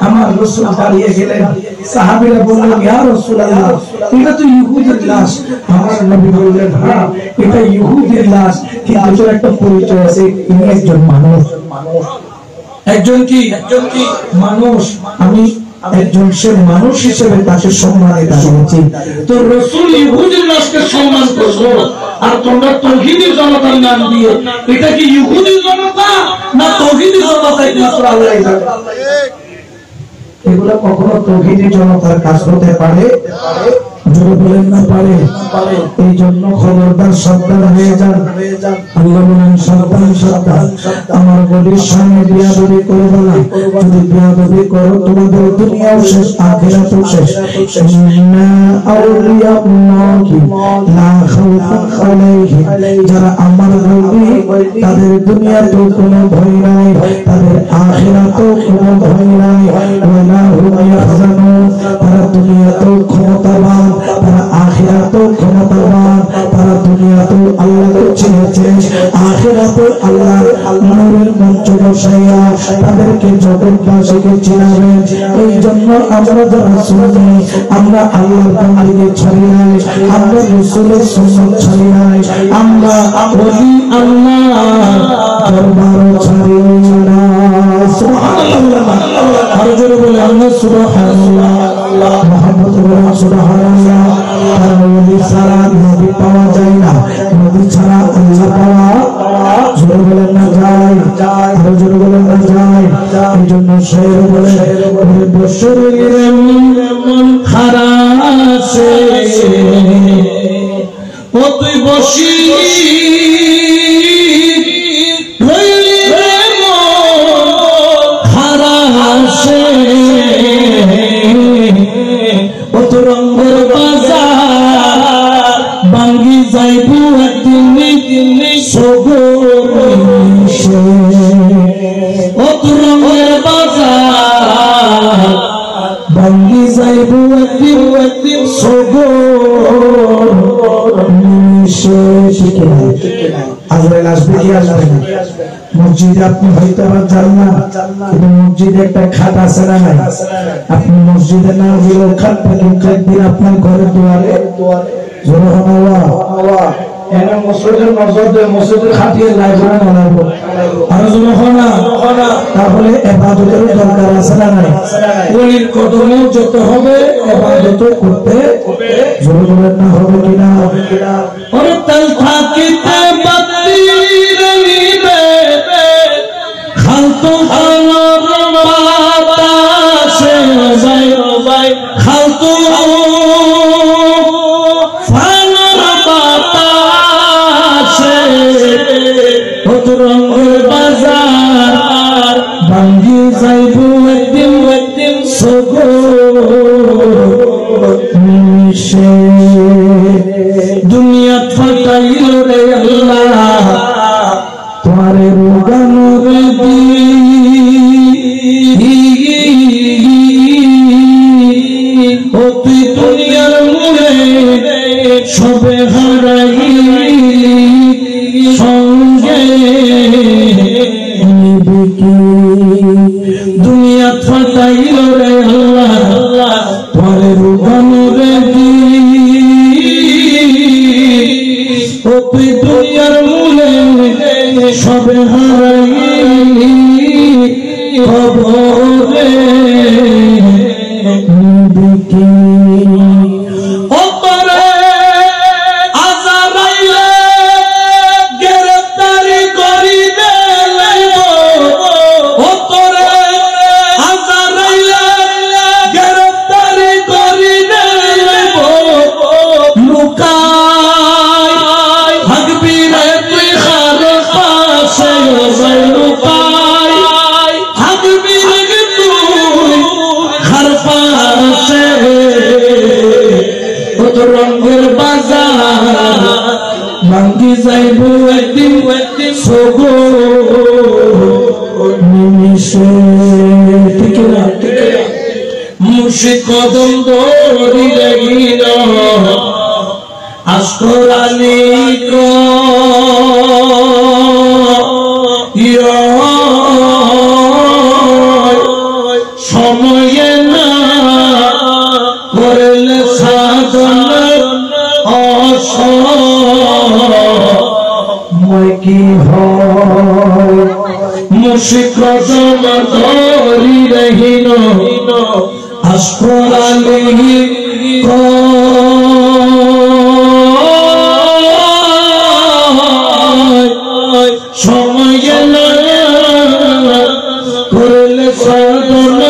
আমার রাসূল দাঁড়িয়ে গেলেন সাহাবীরা বললেন ইয়া রাসূলুল্লাহ এটা তো ইহুদির লাশ আমার নবী বললেন হ্যাঁ এটা ইহুদির লাশ কিন্তু এর একটা পরিচয় আছে ইনি একজন মানুষ একজন কি মানুষ আমি একজন সে মানুষ হিসেবে তাকে সম্মানিত করেছি তো রাসূল ইহুদির লাশকে সম্মান করলো আর তোমরা তাওহীদের জনতার নাম দিয়ে এটা কি ইহুদি জনতা না তাওহীদি জনতা একমাত্র আল্লাহই জানে এগুলা কখনো তাওহীদি জনতার কাজ হতে পারে জোরে বলেন না পারে এই জন্য খবরদার সাবধান হয়ে যান আল্লাহ বলেন সাবধান আমার গদির সামনে বিয়াদবি করবে না যদি বিয়াদবি করো তোমাদের দুনিয়াও শেষ আখিরাতও শেষ ইন্না আউলিয়াউল্লাহি লা খাউফুন আলাইহিম যারা আমার নবী তাদের দুনিয়াতেও কোনো ভয় নাই তাদের আখিরাতেও কোনো ভয় নাই ওয়ালা হুম ইয়াহজানুন তারা দুনিয়াতেও ক্ষমতাবান তারা আখিরাতেও ক্ষমতাবান তারা দুনিয়াতেও আল্লাহকে চিনেছে আখিরাতেও আল্লাহর নূরের মঞ্চ বসাইয়া তাদেরকে জগৎবাসীকে চিনাবেন এই জন্য আমরা যারা শুনি আমরা আল্লাহর বান্দাকে ছাড়ি নাই আমরা রাসূলের সুন্নাত ছাড়ি নাই আমরা ওলি আল্লাহ দরবার ছাড়ি না সুবহানাল্লাহ আর জোরে বলে আল্লাহ সুবহানাল্লাহ মুহাম্মদ সুবহানাল্লাহ আর ওলি ছাড়া নবী পাওয়া যায় না নবী ছাড়া আল্লাহ পাওয়া জোরে বলে না যায় আর জোরে বলে না যায় এই জন্য শের বলে বশরের মন খারাছে ও তুই বসি রঙ্গের বাজার ভাঙ্গি যাইবু একদিন সগরে ও রঙ্গের বাজার ভাঙ্গি যাইবু একদিন সগরে আজরাইল আসবে কি আসবে না মসজিদে আপনি হয়তো আবার যান না কিন্তু মসজিদে একটা খাট আছে না নাই আপনি মসজিদে না গেলেও খাটটা কিন্তু একদিন আপনার ঘরের দুয়ারে জোরে আল্লাহ এনে মসজিদের নজর দিয়ে মসজিদের খাটিয়ে লাইব্রেরি বানাবো আর জোরে না তাহলে ইবাদতের দরকার আছে না নাই ওলির কদমে যত হবে ইবাদত করতে জোরে বলেন না হবে কিনা ওরে তাল থাকিতে বাতির ফাটাইল রে আল্লাহ তোমারে রোগানো রে ও তুই দুনিয়ার মুড়ে সবে হারাইলি সঙ্গে দুনিয়া ফাটাইল রে আল্লাহ তোমারে রোগানো রে ও তুই দুনিয়ার মূলে সবে হারাইলি খবরে রঙের বাজার ভাঙ্গি যাইব একদিন সোগো নিমিষে ঠিক না মুর্শিদ কদম দড়ি লাগিল আসর আলী সময়ে না করলে সাধন মই কি হয় মুর্শিদ কদম ধরি রহিল আসর আলী সময়ে না করলে সাধন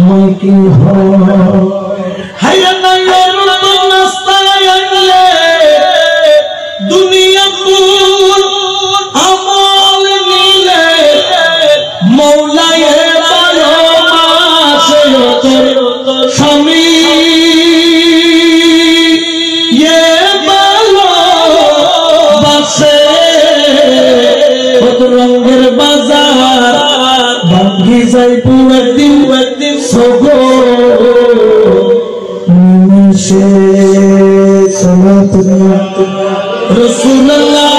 মই কি হয় হাইয়া নাই নাস্তায় আনলে দুনিয়া কুল আমল নিলে মৌলায়ে ভালোবাসে তোর স্বামী ইয়ে ভালোবাসে কত রঙের বাজার ভাঙ্গি যাইব একদিন সোগো নিমিষে সালাত রাসূলুল্লাহ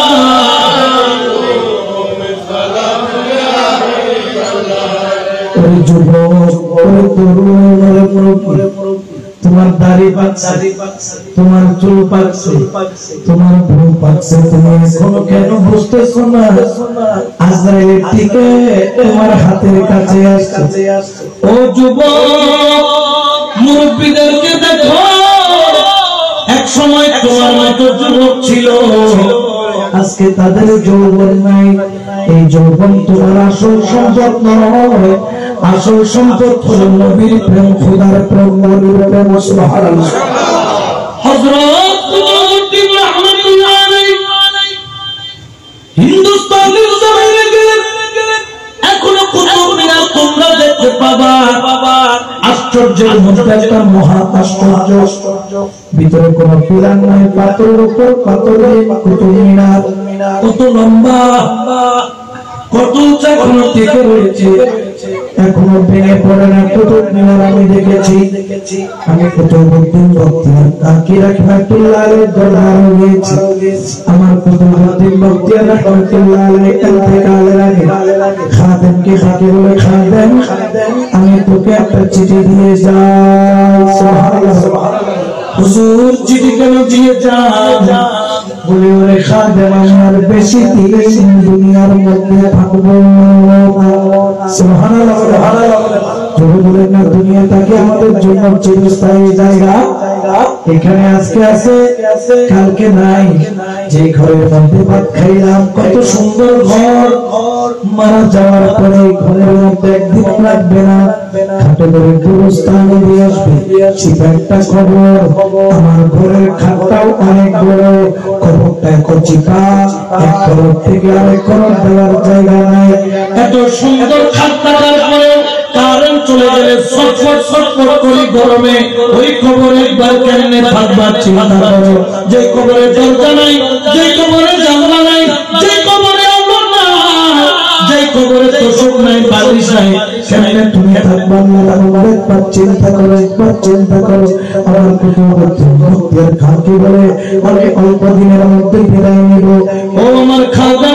ওই যুবক ওই তরুণ তোমার দাড়ি পাকছে তোমার চুল পাকছে তোমার ভ্রু পাকছে তুমি এখনো কেন বুঝতেছো না আজরাইল টিকে তোমার হাতের কাছে আসছে ও যুবক মুরব্বিদেরকে দেখো এক সময় তোমার মতো যুবক ছিল আজকে তাদের যৌবন নাই এই যৌবন তোমার আসল সম্পদ নয় আসল সম্পদ হলো নবীর প্রেম খোদার প্রেম নবীর প্রেম সুবহানাল্লাহ হযরত কুতুবউদ্দিন রাহমাতুল্লাহ আলাইহি হিন্দুস্তানের জমিনে গেলেন এখনো কুতুব মিনার তোমরা দেখতে পাবা আশ্চর্যের মধ্যে একটা মহা আশ্চর্য ভিতরে কোনো পিলার নাই পাথরের উপর পাথরে কুতুব মিনার কত লম্বা কত উঁচা এখনো টিকে রয়েছে এখনো ভেঙে পড়ে না কুতুব মিনার আমি দেখেছি আমি কুতুবউদ্দিন বখতিয়ার কাকি রাহমাতুল্লাহ আলাইহি দরবারে গিয়েছি আমার কুতুবউদ্দিন বখতিয়ার রাহমাতুল্লাহ আলাইহি ইন্তেকালের আগে খাদেমকে খাকে বলে খাদেম আমি তোকে একটা চিঠি দিয়ে যাই সুবহানাল্লাহ হুজুর চিঠি কেন দিয়ে যান বলে ওরে খাদেম আমার বেশি দিন দুনিয়ার মধ্যে থাকবো সুবহানাল্লাহ যদি বলেন না দুনিয়াটাকে আমাদের জন্য চিরস্থায়ী জায়গা এখানে আজকে আছে কালকে নাই যে ঘরের মধ্যে ভাত খাইলাম কত সুন্দর ঘর মারা যাওয়ার পরে ঘরের মধ্যে একদিন লাগবে না খাটে করে গুরুস্থানে দিয়ে আসবে সেটা একটা খবর আমার ঘরের খাটটাও অনেক বড় খবরটা চিপা এক খবর থেকে আরেক খবর দেওয়ার জায়গা নাই এত সুন্দর খাট থাকার পরে কার জান চলে গেলে ছটফট করি গরমে ওই কবরে একবার কেমনে থাকবা চিন্তা করো। যে কবরে দরজা নাই, যে কবরে জানলা নাই, যে কবরে আগুন নাই, যে কবরে তোষক নাই, বালিশ নাই, কেমনে তুমি থাকবা? একবার চিন্তা করো, একবার চিন্তা করো। আমার মুক্তির খাকি বলে আমি অল্প দিনের মধ্যে বিদায় নিব। ও আমার খাওয়া,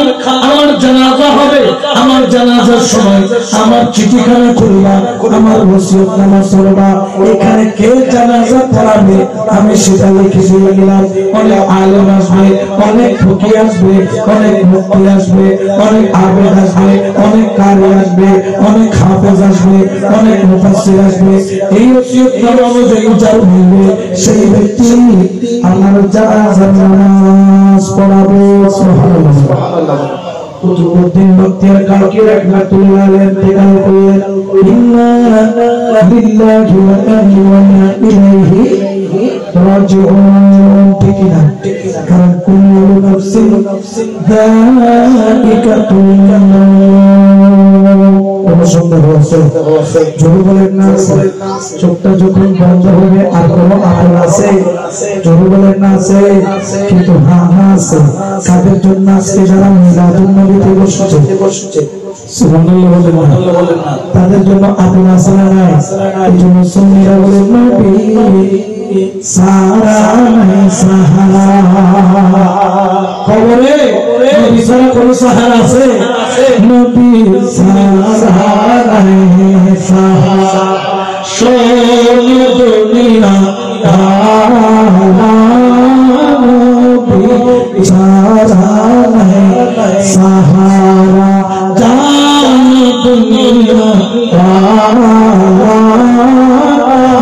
আমার জানাজা হবে, আমার জানাজার সময় আমার চিঠিখানা খুলবা, আমার ওসিয়তনামা পড়বা, এখানে কে জানাজা পড়াবে আমি সেটা লিখে দিয়ে গেলাম। অনেক আলেম আসবে, অনেক ফকি আসবে, অনেক মুফতি আসবে, অনেক আবেদ আসবে, অনেক কারি আসবে, অনেক হাফেজ আসবে, অনেক মুফাসসির আসবে। এই ওসিয়তনামা অনুযায়ী যার মিলবে সেই ব্যক্তি আমার জানাজার নামাজ পড়াবে। সুবহানাল্লাহ। কুতুবউদ্দিন বখতিয়ার কালকি রাহমাতুল্লাহ আলাইহি ইন্তেকাল করলেন। ইন্না লিল্লাহি ওয়া ইন্না ইলাইহি রাজিউন। ঠিক না? কারণ কুল্লু নাফসিন যায়িকাতুল মউত। সুন্দর হয়েছে, জোরে বলেন না। চোখটা যখন বন্ধ হবে আর কোনো আপন আছে? জোরে বলেন না আছে। কিন্তু হ্যাঁ আছে। কাদের জন্য আজকে যারা মিলাদুন নবীতে বসছে সুবহানাল্লাহ বলেন না, তাদের জন্য আপন আছে না নাই? এই জন্য সুন্নিরা বলেন নবী সারা নাই সাহারা। খবরে নবী সারা কোন সাহারা আছে? নবী সারা নাই সাহারা। শোন দুনিয়া নবী সারা নাই সাহারা। জান দুনিয়া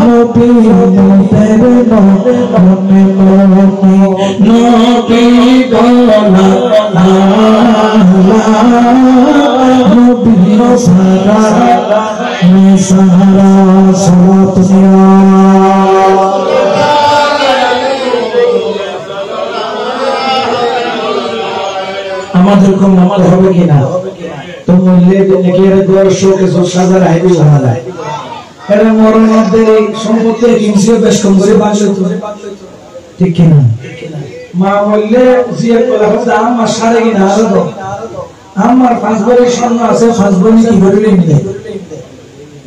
নবী তেরে নবী নবী গলা নবী সারা সাহারা। সালাত আমাদের কোন নামাজ হবে কিনা? তো মূল্যে দর্শক সাজার আইবি যায় এরা মরণ মধ্যে সম্পত্তি কিনছিও বেশ কম করে বাঁচল। ঠিক কিনা? মা বললে জিয়া কলা হচ্ছে আমার সাড়ে কিনা আরো তো আমার 5 ভরি স্বর্ণ আছে, 5 ভরি কি করে নিলে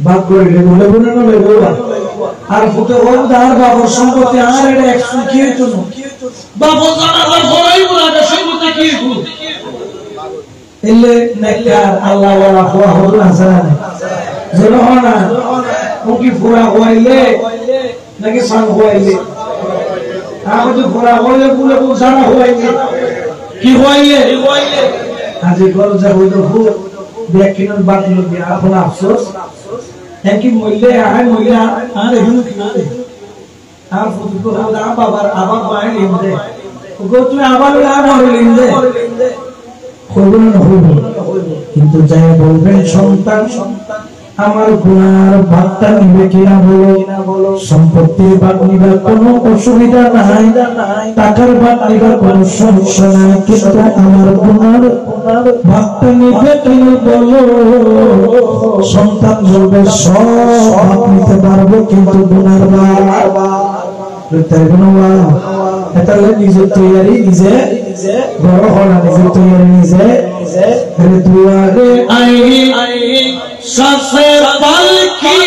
বাদ করে বলে বলে না বলবা। আর ফুটে বল আর বাবার সম্পত্তি আর এটা 100 কি হইতো না বাবা জানাজার পরেই বলা সম্পত্তি কি হইতো এলে নেককার আল্লাহ ওয়ালা হওয়া হলো না জানা যেন না ও কি পুরা হইলে নাকি সাং হইলে আমি তো পুরা হইলে পুরো জানা হইলে কি হইলে আজ ঘর যা হইলো খুব ব্যাকিনের বাতিল দিয়ে এখন আফসোস একই মইলে আয় মইলে আর এগুলো কি আর ফুটবল হলো বাবার আবার বাইরে লিন্দে ওগো তুই আবার আর লিন্দে হইবে না হইবে। কিন্তু যাই বলবেন সন্তান আমার গুনার ভাগটা নিবে কিনা বলো, সম্পত্তির ভাগ নিবার কোনো অসুবিধা নাই, টাকার ভাগ নিবার কোনো সমস্যা নাই, কিন্তু আমার গুনার ভাগটা নিবে কিনা বলো। সন্তান বলবে সব ভাগ নিতে পারবো কিন্তু গুনার ভাগ তাই গুণা এটা নিজের তৈরি নিজে বড় হওয়া নিজের তৈরি নিজে দুয়ারে আই সাসে পালকি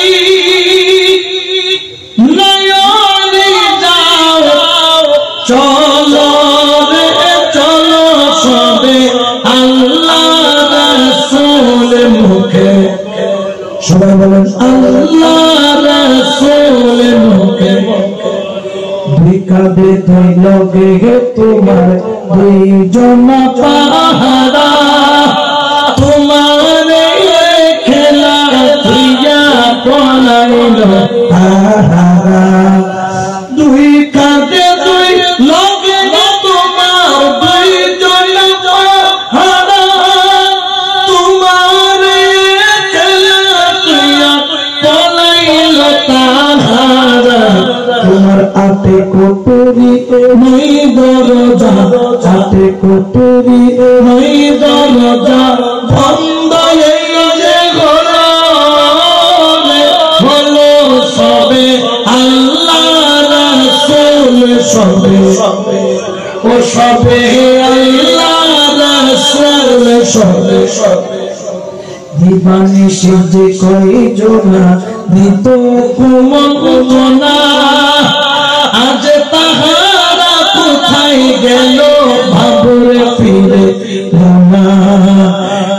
নয়নে যাও চলো রে চলো সবে আল্লাহ রাসূল মুখে সবাই বলেন আল্লাহ রাসূল মুখে কাঁদে তুই লগে তোমার দুইজন পাহারা তোমার খেলা তুইয়া পলাইল তাহারা দুই কাঁদে তুই লগে তোমার দুইজন পাহারা তোমার খেলা তুইয়া পলাইল তাহারা তোমার আতে কোটরি নই দরজা আতে কোটরি নই দরজা বন্ধ এই যে ঘরে সবে ও সবে আল্লাহ রাসূল সবে দিবানি সিজে কই জোনা দিত কুমনা আজ তাহারা কোথায় গেল ভাবরে ফিরে না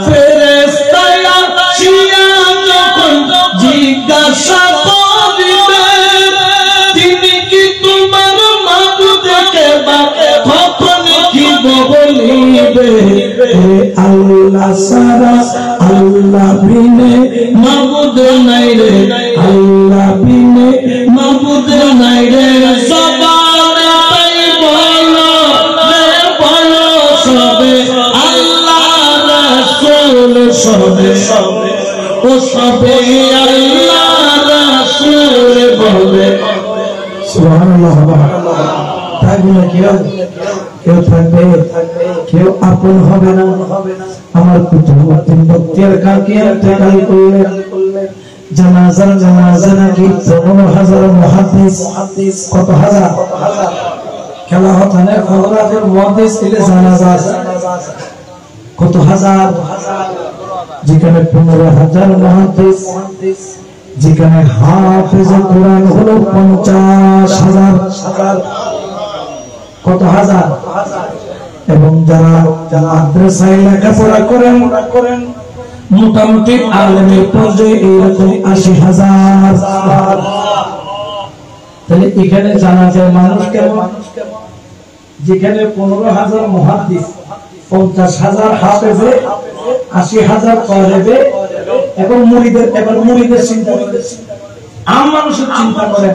ফেরেশতারা শিয়া যখন জিজ্ঞাসা করিবে তিনি কি তোমার মাবুদকে কখন কি বলিবে আল্লাহ সারা আল্লাহ বিনে মাবুদ নাই রে আল্লাহ বিনে মাবুদ নাই রে সবারে তাই বলো রে বলো সবে আল্লাহ রাসূল সবে ও সবে আল্লাহ রাসূল বলে সুবহানাল্লাহ তাই বলে কেউ থাকবে কেউ আপন হবে না আমার কুতুবুদ্দিন বখতিয়ার কাকি ইন্তেকাল করলেন জানাজা নাকি 15,000 মুহাদ্দিস কত হাজার খেলা হতো না খবরাতের মুহাদ্দিস ছিল জানাজা কত হাজার যেখানে 15,000 মুহাদ্দিস যেখানে হাফেজ কোরআন হলো 50,000 কত হাজার এবং যারা মাদ্রাসায় লেখাপড়া করেন মোটামুটি আলেমের পর্যায়ে এইরকম 80,000 তাহলে এখানে জানা যায় মানুষ কেমন যেখানে 15,000 মুহাদ্দিস 50,000 হাফেজে 80,000 তালেবে এখন মুরিদের চিন্তা করে আম মানুষের চিন্তা করে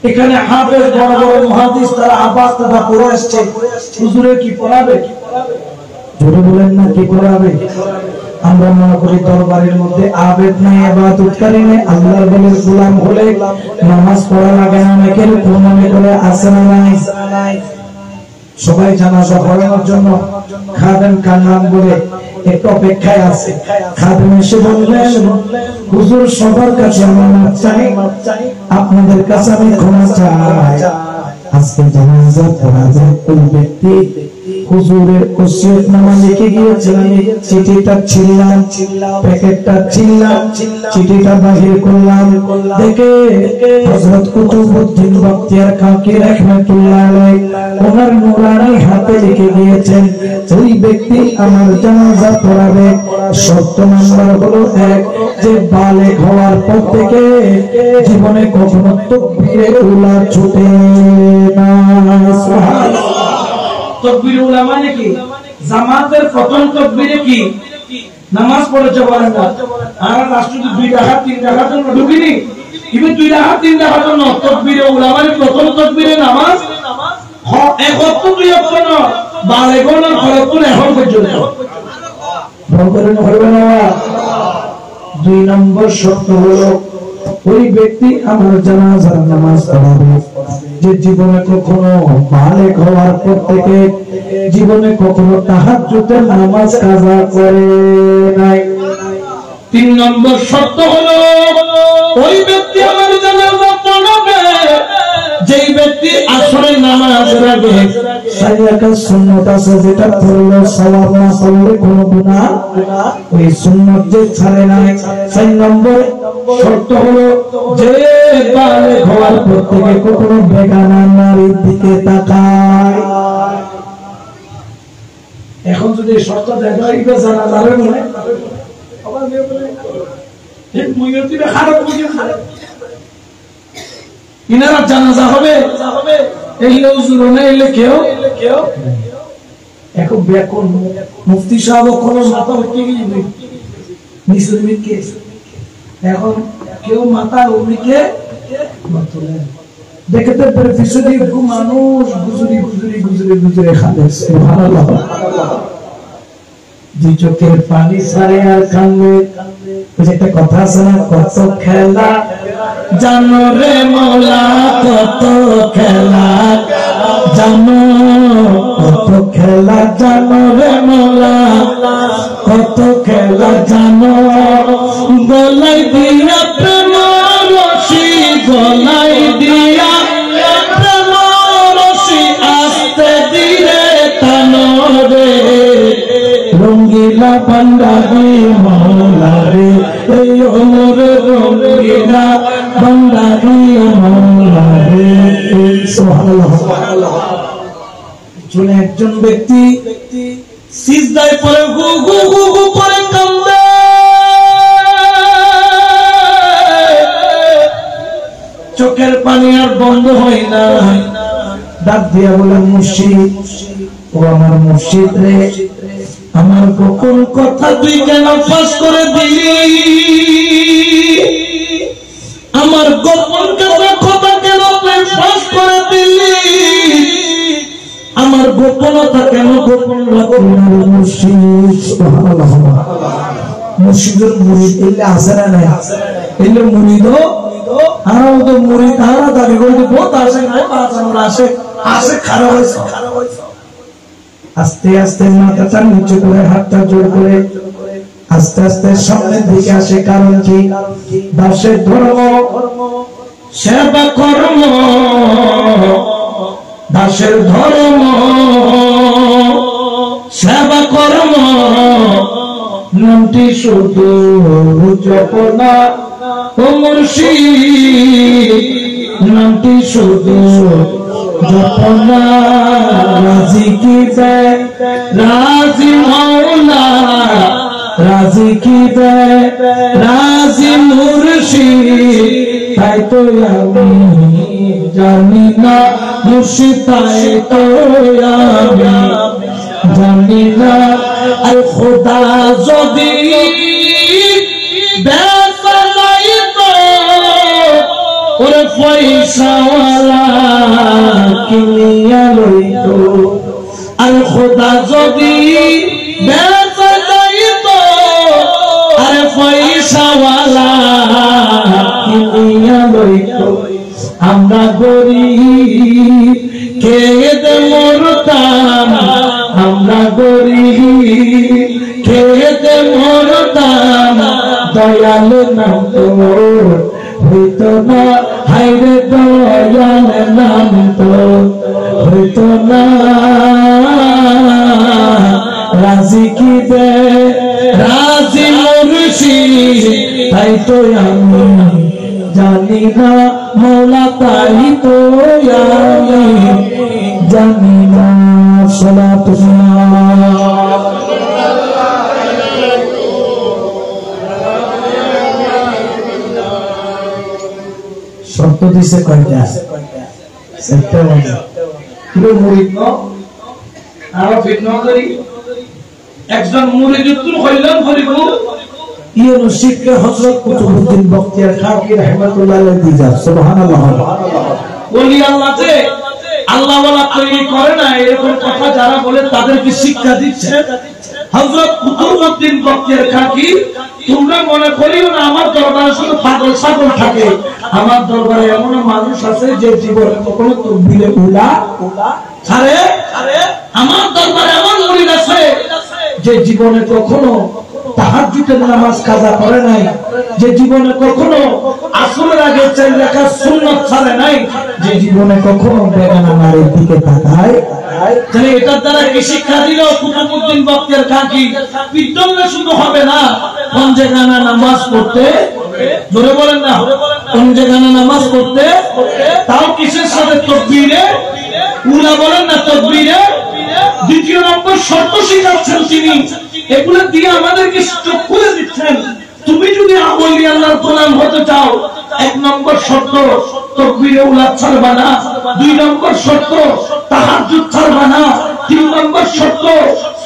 এখানে হাফেজ বড় বড় মুহাদ্দিস তারা আবাস তথা পড়ে আসছে হুজুরে কি পড়াবে জোরে বলেন না কি পড়াবে আমরা মনে করি দরবারের মধ্যে আবেদ নাই ইবাদতকারী নেই আল্লাহর বলির গোলাম হলে নামাজ পড়া লাগে না অনেকের মনে করে আছে না নাই সবাই জানাজা পড়ানোর জন্য খাদেম কান্নান বলে একটু অপেক্ষায় আছে খাদেম এসে বললেন হুজুর সবার কাছে আমার মাপ চাই আপনাদের কাছে আমি ক্ষমা চাই আজকে জানাজা পড়া যায় ওই ব্যক্তি হুজুরের ওসিয়ত নামা লিখে গিয়েছিলেন চিঠিটা ছিললাম প্যাকেটটা ছিললাম চিঠিটা বাহির করলাম দেখে হযরত কুতুবউদ্দিন বখতিয়ার কাকি রাহমাতুল্লাহ আলাইহি ওনার নুরানি হাতে লিখে গিয়েছেন ওই ব্যক্তি আমার জানাজা পড়াবে শর্ত নাম্বার হলো 1 যে বালেগ হওয়ার পর থেকে জীবনে কখনো তাকবীরে উলা ছুটে না সুবহানাল্লাহ তকবীর উলা মানে কি জামাতের প্রথম তকবীরে কি নামাজ পড়েছে বলেন না আর রাষ্ট্রটি 2 রাকাত 3 রাকাত জন্য ঢুকিনি ইভেন 2 রাকাত 3 রাকাত জন্য তকবীরে উলা মানে প্রথম তকবীরে নামাজ এক ওয়াক্ত 2 ওয়াক্ত না বালেগনের খরচুন এখন পর্যন্ত ভগবান হবে না 2 নম্বর শর্ত হলো ওই ব্যক্তি আমার জানাজার নামাজ পড়াবে যে জীবনে কখনো বালেগ হওয়ার পর থেকে জীবনে কখনো তাহাজ্জুদের নামাজ কাজা করে নাই 3 নম্বর শর্ত হলো ওই ব্যক্তি আমার জানাজা পড়াবে যেই ব্যক্তি আসরের নামাজের আগে সাইয়াকার সুন্নাত আছে যেটা পড়লে সওয়াব না পড়লে কোনো গুনাহ ওই সুন্নাত যে ছাড়ে নাই 4 নম্বর শর্ত হলো যে বালেগ হওয়ার পর থেকে কখনো বেগানা নারীর দিকে তাকায় এখন যদি শর্ত দেখা হইবে জানা যাবে মনে আবার মেয়ে বলে এই মুইয়তিবে খারাপ বুঝে খারাপ ইনারা জানাজা হবে এই হুজুর না এলে কেউ এখন বেকুন মুফতি সাহেব কোন মাথা উঠে গিয়ে মুসলিম কে এখন কেউ মাথা উঠে দেখতে পারে ফিসদি মানুষ গুজরি খাবে সুবহানাল্লাহ দুই চোখের পানি সারে আর কান্দে একটা কথা আছে না কত খেলা জানো রে মওলা কত খেলা জানো কত খেলা জানো রে মওলা কত খেলা জানো গলাই দিয়া প্রেম রশি গলাই দিয়া প্রেম শুনে একজন ব্যক্তি সিজদায় পড়ে গু গু গু গু করে কান্দে, চোখের পানি আর বন্ধ হয় না। ডাক দিয়া বলে, মুর্শিদ, ও আমার মুর্শিদ রে, আমার গোপন কথা তুই কেন ফাঁস করে দিলি? আমার গোপন কথা কেন তুই ফাঁস করে দিলি? আমার গোপনতা কেন গোপন রাখলি? মুর্শিদ, সুবহানাল্লাহ। মুর্শিদের মুরিদ এলে আসে না নাই? এলে মুরিদ আর তো মুরিদ হারা দাবি করে বহুত আসে নাই, আসে আসে খারাপ হয়েছে। আস্তে আস্তে মাথাটা নিচু করে, হাতটা জোর করে আস্তে আস্তে সামনের দিকে আসে। কারণ কি? দাসের ধর্ম, সেবা কর্ম, দাসের ধর্ম, সেবা কর্ম, নামটি শুধু জপনা ও মুর্শিদ, নামটি শুধু জপনা। রাজি কি বে রাজি মাওলা, রাজি কি বে রাজি মুর্শিদ, তাই তো আমি জানি না মুর্শিদ, তাই তো আমি জানি না। আর খোদা যদি বেচা যাইতো, ওরে পয়সাওয়ালা কিনিয়া লইতো, আর খোদা যদি বেচা যাইতো, আরে পয়সাওয়ালা কিনিয়া লইতো। আমরা গরিব খেয়ে মরতাম, আমরা গরিব খেয়ে মরতাম, দয়াল নাম তো হইতো না, হাইরে দয়াল নাম তো হইতো না। রাজি কি বে রাজি মুর্শিদ, তাই তো আমি জানি না মৌলা, তাই তো আমি জানি না। সালাতু শর্ত দিছে কয়টা? আরো ভিন্ন করি একজন মুরিদুল হইলেন হরিবু ইউনুসিকে হযরত কুতুবউদ্দিন বখতিয়ার খাকি রাহমাতুল্লাহ আলাইহি দিজার। সুবহানাল্লাহ। বলি আল্লাহ যে আল্লাহ ওয়ালা তৈরি করে না, এরকম কথা যারা বলে তাদেরকে শিক্ষা দিচ্ছে হযরত কুতুবউদ্দিন বখতিয়ার খাকি। তোমরা মনে করিও না আমার দরবারে শুধু পাগল ছাগল থাকে। আমার দরবারে এমন মানুষ আছে যে জীবনে কখনো তকবীরে উলা ছাড়ে। আমার দরবারে এমন মুরিদ আছে যে জীবনে কখনো তাহাজ্জুদের নামাজ কাজা করে নাই, যে জীবনে কখনো আসরের আগে 4 রাকাত সুন্নাত ছাড়ে নাই, যে জীবনে কখনো বেগানা নারীর দিকে তাকায়। তাহলে এটার দ্বারা কি শিক্ষা দিল কুতুবউদ্দিন বখতিয়ার খাকি? বিদ্যালয় শুধু হবে না, পঞ্জেগানা নামাজ পড়তে, জোরে বলেন না, পঞ্জেগানা নামাজ পড়তে, তাও কিসের সাথে? তাকবীরে উলা বলেন না, তাকবীরে। দ্বিতীয় নম্বর শর্ত শিখাচ্ছেন তিনি, এগুলো দিয়ে আমাদেরকে চোখ খুলে দিচ্ছেন। তুমি যদি ওলি আল্লাহর গোলাম হতে চাও, 1 নম্বর শর্ত তাকবীরে উলা ছাড়বা না, 2 নম্বর শর্ত তাহাজ্জুদ ছাড়বা না, 3 নম্বর শর্ত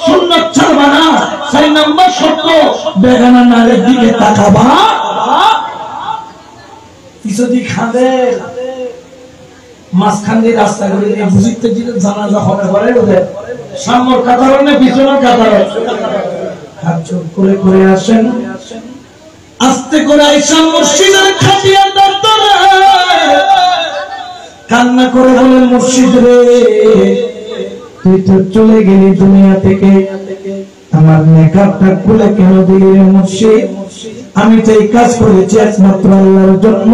সুন্নাত ছাড়বা না, 4 নম্বর শর্ত বেগানা নারীর দিকে তাকাবা। যদি খাবে মাঝখান দিয়ে রাস্তা করে দিয়ে বুঝিতে দিলে জানাজা হবে করে ওদের সামনের কাতারে পিছনের কাতারে হাত জোর করে করে আসেন, আস্তে করে আইসা মসজিদের খাটিয়ার দরজায় কান্না করে বলেন, মুর্শিদ রে, তুই তো চলে গেলি দুনিয়া থেকে, আমার নেকাবটা খুলে কেন দিলি রে মুর্শিদ? আমি তো এই কাজ করেছি একমাত্র আল্লাহর জন্য।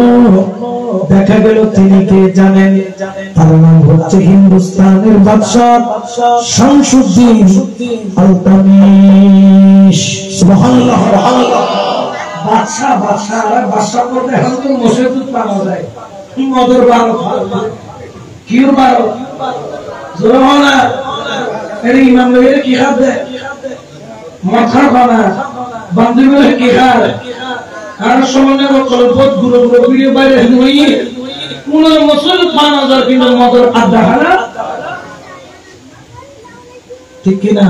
দেখা গেল তিনি কে জানেন? তার নাম হচ্ছে হিন্দুস্তানের বাদশাহ শামসুদ্দিন আলতামিশ। সুবহানাল্লাহ, সুবহানাল্লাহ। বাদশাহ বাদশাহ বাদশাহ বলতে এখন তো মসজিদ পাওয়া যায়, মদের 12 কিউর 12 জোরানা এর ইমাম লোকের কি খাদ দেয় মাথা খানা বান্ধবী বলে কি খায় আর সমানে কলপত গুরু গুরু ভিডিও বাইরে হই কোন মুসলমান হাজার কিন্তু মদর আড্ডা খানা ঠিক কি না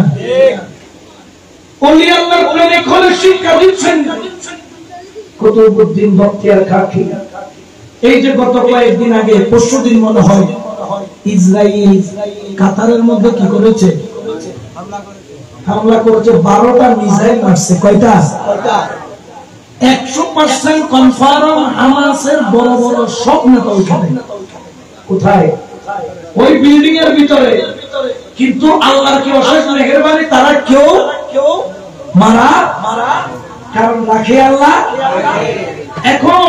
ওলি আল্লাহর কোরআনে খোলে শিক্ষা দিচ্ছেন কুতুবউদ্দিন বখতিয়ার কাকি এই যে গত কয়েকদিন আগে পরশুদিন মনে হয় ইসরায়েল কাতারের মধ্যে কি করেছে হামলা করেছে 12টা মিসাইল মারছে কয়টা 100% কনফার্ম হামাসের বড় বড় সব নেতা ওইখানে কোথায় ওই বিল্ডিং এর ভিতরে কিন্তু আল্লাহর কি অশেষ মেহেরবানি তারা কেউ মারা কারণ রাখে আল্লাহ এখন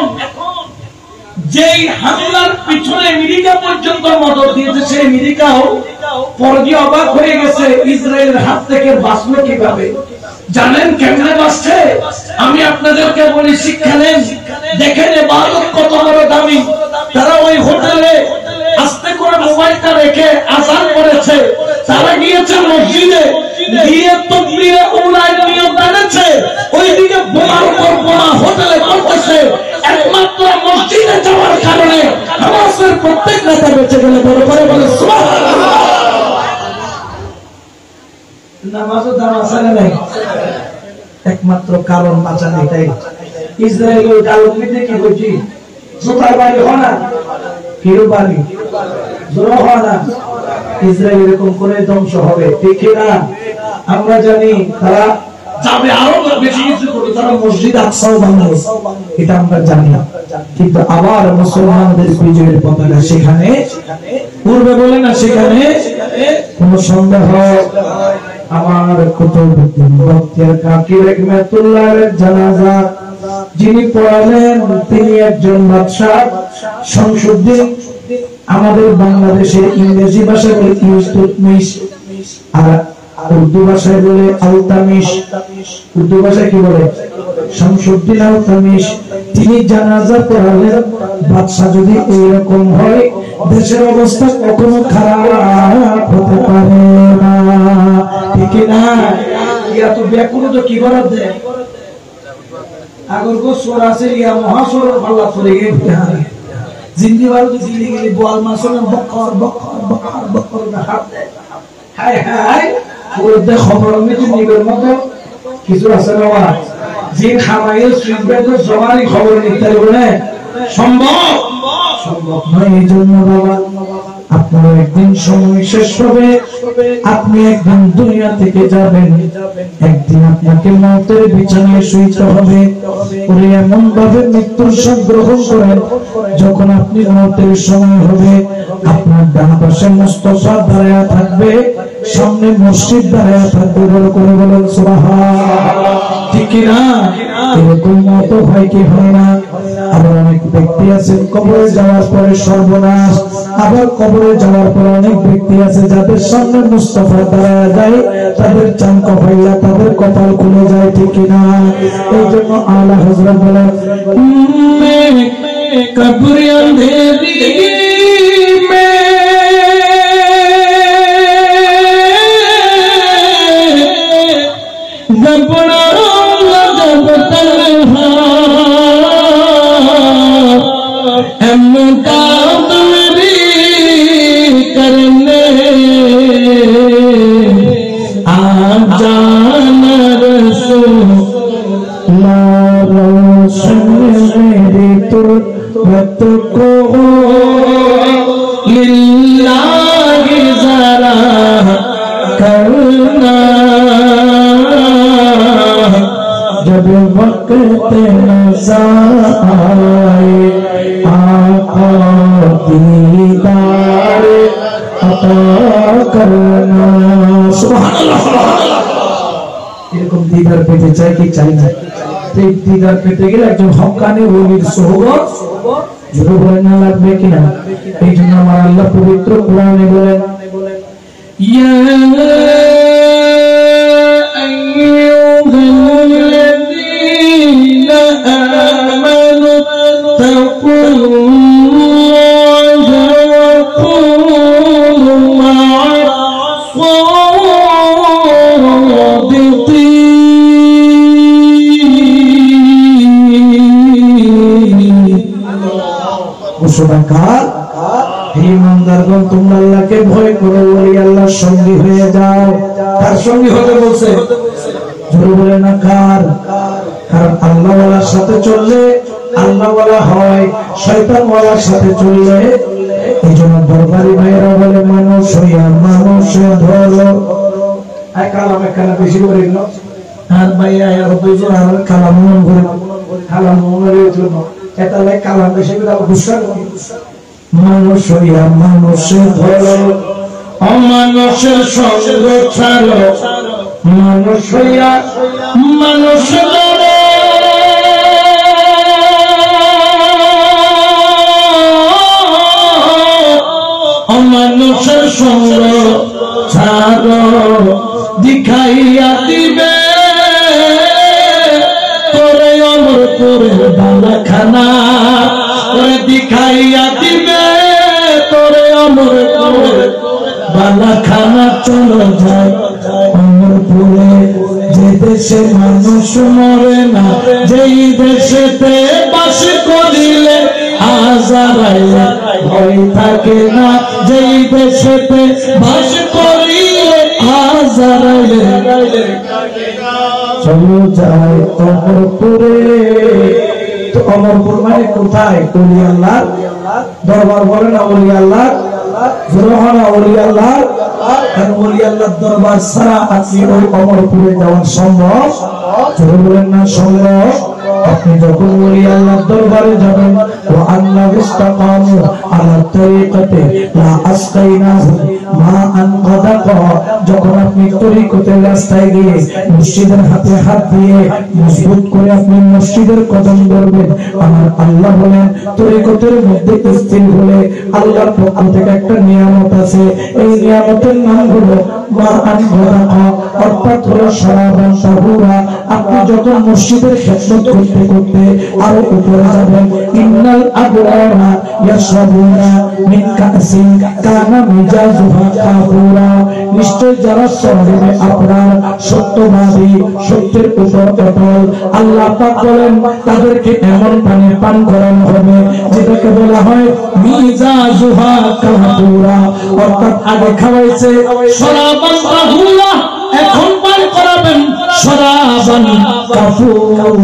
যেই হামলার পিছনে আমেরিকা পর্যন্ত মদত দিয়েছে সেই আমেরিকাও পরদি অবাক হয়ে গেছে ইসরায়েলের হাত থেকে বাঁচলো কিভাবে জানেন কেমনে বাঁচছে আমি আপনাদেরকে বলি শিক্ষা নেন দেখেন ইবাদত কত বড় দামি তারা ওই হোটেলে আস্তে করে মোবাইলটা রেখে আযান করেছে তারা গিয়েছে মসজিদে গিয়ে তাকবীরে উলায় নিয়ম জানেছে ওইদিকে বোমার উপর বোমা হোটেলে পড়তেছে একমাত্র মসজিদে যাওয়ার কারণে হামাসের প্রত্যেক নেতা বেঁচে গেলে বড় করে বলে সুবহানাল্লাহ নামাজও দামাসালে নাই একমাত্র কারণ বাঁচানো এটাই ইসরায়েল ওই কালমিতে কি করছি জোতার বাড়ি হয় না কিরো বাড়ি জোড়া হয় না ইসরায়েল এরকম করে ধ্বংস হবে ঠিক না আমরা জানি তারা যাবে আরো বেশি কিছু করবে তারা মসজিদ আকসাও বানাবে এটা আমরা জানি কিন্তু আবার মুসলমানদের বিজয়ের পতাকা সেখানে পূর্বে বলে না সেখানে কোনো সন্দেহ আমার কুতুবউদ্দিন বখতিয়ার কাকি রাহমাতুল্লাহর জানাজা যিনি পড়ালেন তিনি একজন বাদশা শামসুদ্দিন আমাদের বাংলাদেশের ইংরেজি ভাষায় বলে ইউসুফমিশ আর উর্দু ভাষায় বলে আলতামিশ উর্দু ভাষায় কি বলে শামসুদ্দিন আলতামিশ তিনি জানাজা পড়ালেন বাদশা যদি এইরকম হয় দেশের অবস্থা কখনো খারাপ হতে পারে না ঠিক না ইয়া তো ব্যাকুল তো কি করার দেয় আগর কো সোরাসে ইয়া মহাসুর আল্লাহ করে গিয়ে জিন্দি বারো তো জিন্দি গেলি বল মাসুন বকর বকর বকর বকর না হাত দেয় হায় হায় পুরোতে খবর নিতে নিগর মতো কিছু আছে না জিন খামাইল সুইজবের সবারই খবর নিতে বলে সম্ভব সম্ভব নয় এই জন্য বাবা আপনার একদিন সময় শেষ হবে আপনি একদিন দুনিয়া থেকে যাবেন একদিন আপনাকে মওতের বিছানায় শুইতে হবে ওরে এমন ভাবে মৃত্যুর স্বাদ গ্রহণ করেন যখন আপনি মওতের সময় হবে আপনার ডান পাশে মুস্তাফা দাঁড়ায়া থাকবে সামনে মসজিদ দাঁড়ায়া থাকবে বড় করে বলেন সুবহানাল্লাহ ঠিক না এরকম মত হয় কি হয় না আবার অনেক ব্যক্তি আছেন কবরে যাওয়ার পরে সর্বনাশ আবার কবরে যাওয়ার পর অনেক ব্যক্তি আছে যাদের সামনে মুস্তাফা দাঁড়ায় যায় তাদের চান কপাইলা তাদের কপাল খুলে যায় ঠিক না এই জন্য আলা হযরত বলেন কবর আঁধেরি মে গবনা জব তলহা এমতাদরি করনে আজান রসূল रोशन मेरी तुरबत को लिल्लाहि ज़रा करना जब वक्त नज़ा आए आका दीदार अता करना सुबहानाल्लाह এরকম দিদার পেতে চাই কি চাই না এই দিদার পেতে গেলে একজন হক্কানি ওলির সোহবত জোরে বলেন না লাগবে কিনা এই জন্য আমার আল্লাহ পবিত্র কোরআনে বলেন ইয়া আইয়ুহাল্লাযীনা আমানু তাকুল্লাহা ওয়া কুলু ঘোষণাকার হে ইমানদারগণ তোমরা আল্লাহকে ভয় করো ওলি আল্লাহর সঙ্গী হয়ে যাও। কার সঙ্গী হতে বলছে? জোরে বলে না কার? কারণ আল্লাহ ওয়ালার সাথে চললে আল্লাহ ওয়ালা হয়, শয়তান ওয়ালার সাথে চললে। এই জন্য দরবারি ভাইয়েরা বলে মানুষ হইয়া মানুষ ধরো। আর কালাম এখানে বেশি করে দিল আর ভাইয়া আর দুইজন আর কালাম মন করে কালাম মনের জন্য এটা লাই কালাম বেশি করে গুসা করে। মানুষ হইয়া মানুষ ধরো, অমানুষের সঙ্গ ছাড়ো, মানুষ হইয়া মানুষ ধরো, অমানুষের সঙ্গ ছাড়ো, দিখাইয়া দিবে তোরে অমরপুরের বালাখানা, ওরে দিখাইয়া দিবে তোরে অমরপুরের বালাখানা। চলো যায় অমরপুরে, যে দেশে মানুষ মরে না, যেই দেশেতে বাস করিলে আজারাইলে ভয় থাকে না, যেই দেশেতে বাস করিলে আজারাইলে। চলো যায় অমরপুরে। তো অমরপুর মানে কোথায়? ওলি আল্লাহর দরবার বলে না, ওলি আল্লাহর জোরহানা ওলি আল্লাহ। কারণ ওলি আল্লাহর দরবার ছাড়া আপনি ওই অমরপুরে যাওয়া সম্ভব? জোরে বলেন না সম্ভব। আপনি যখন ওলি আল্লাহর দরবারে যাবেন, ও আল্লাহ ইস্তাকামু আলা তরিকাতে লা আসকাইনাহু মাআন গাদাকা, যখন আপনি তরিকতের রাস্তায় গিয়ে মসজিদের হাতে হাত দিয়ে মজবুত করে আপনি মসজিদের কদম ধরবেন, আমার আল্লাহ বলেন তরিকতের মধ্যে স্থির হলে আল্লাহর পক্ষ থেকে একটা নিয়ামত আছে। এই নিয়ামতের নাম হলো মাআন গাদাকা, অর্থাৎ হলো শরাবান তাহুরা। আপনি যত মসজিদের খেদমত করতে করতে আরো উপরে যাবেন, ইন্নাল আবরারা ইয়াশরাবুনা মিন কাসিন কানা মিজাজুহা কাফুরা, নিশ্চয় যারা সাহেবে আপনার সত্যবাদী, সত্যের উপর অটল, আল্লাহ পাক বলেন তাদেরকে এমন পানি পান করানো হবে যেটাকে বলা হয় মিজাজুহা কাফুরা, অর্থাৎ আগে খাওয়াইছে শরাবান তাহুরা, এখন পান করাবেন শরাবান কাফুরা।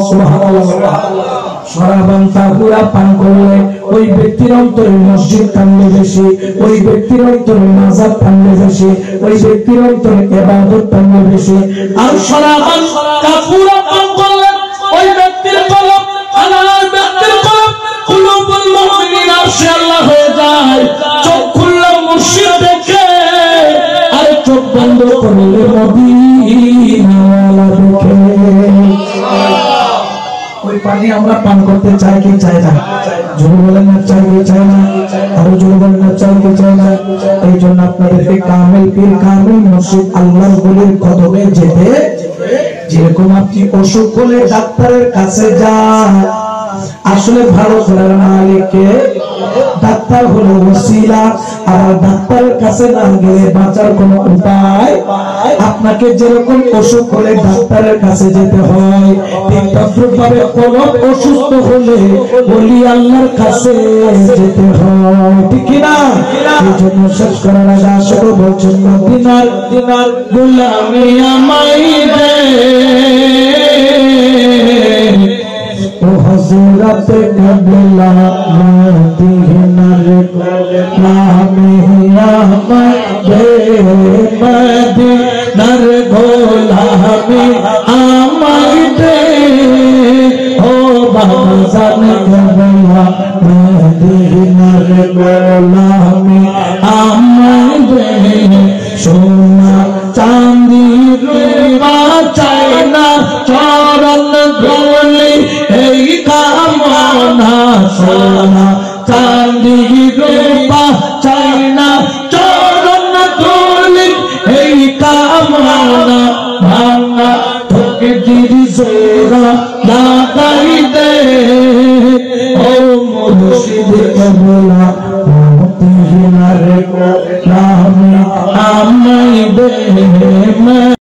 সুবহানাল্লাহ। শরাবান তাহুরা পান করলে ওই ব্যক্তির অন্তরে মসজিদ টানবে বেশি, ওই ব্যক্তির অন্তরে নাজাত টানবে বেশি, ওই ব্যক্তির অন্তরে ইবাদত টানবে বেশি। আর শরাবান কাফুরা পান করলে ওই ব্যক্তির কলব, আল্লাহর ব্যক্তির কলব, কুলুবুল মুমিনিন আরশে আল্লাহ হয়ে যায়। চোখ খুললে মুর্শিদ দেখে, আর চোখ বন্ধ করলে মদিনাওয়ালা দেখে। ওই পানি আমরা পান করতে চাই কি চাই না? জোরে বলেন না চাই কি চাই না? আরো জোরে বলেন না চাই কি চাই না? এই জন্য আপনাদেরকে কামেল পীর, কামেল মুর্শিদ আল্লাহর ওলির কদমে যেতে, যেরকম আপনি অসুখ হলে ডাক্তারের কাছে যান, আসলে ভালো করার মালিককে, ডাক্তার হলো ওসিলা, আর ডাক্তারের কাছে না গেলে বাঁচার কোনো উপায়। আপনাকে যেরকম অসুখ হলে ডাক্তারের কাছে যেতে হয়, ঠিক তদ্রুপভাবে কোন অসুস্থ হলে ওলি আল্লাহর কাছে যেতে হয়, ঠিক কিনা? এই জন্য শেষ করার আগে আসলে বলছেন মদিনার দিনার গোলামি আমায় দে, ও হযরত কবলা মদিনার গোলামি আমায় দে, মদিনার গোলামি আমায় দে, ও বাজান কবলা মদিনার গোলামি আমায় দে, সোনা চাঁদি রূপা চাই না, চরণ ধুলি এই কামনা, সোনা চাঁদি রূপা চাই না, চরণ ধুলি এই কামনা, ভাঙা তোকে দিদি জোড়া লাগাই দে, ও মুর্শিদ কবলা মদিনার গোলামি है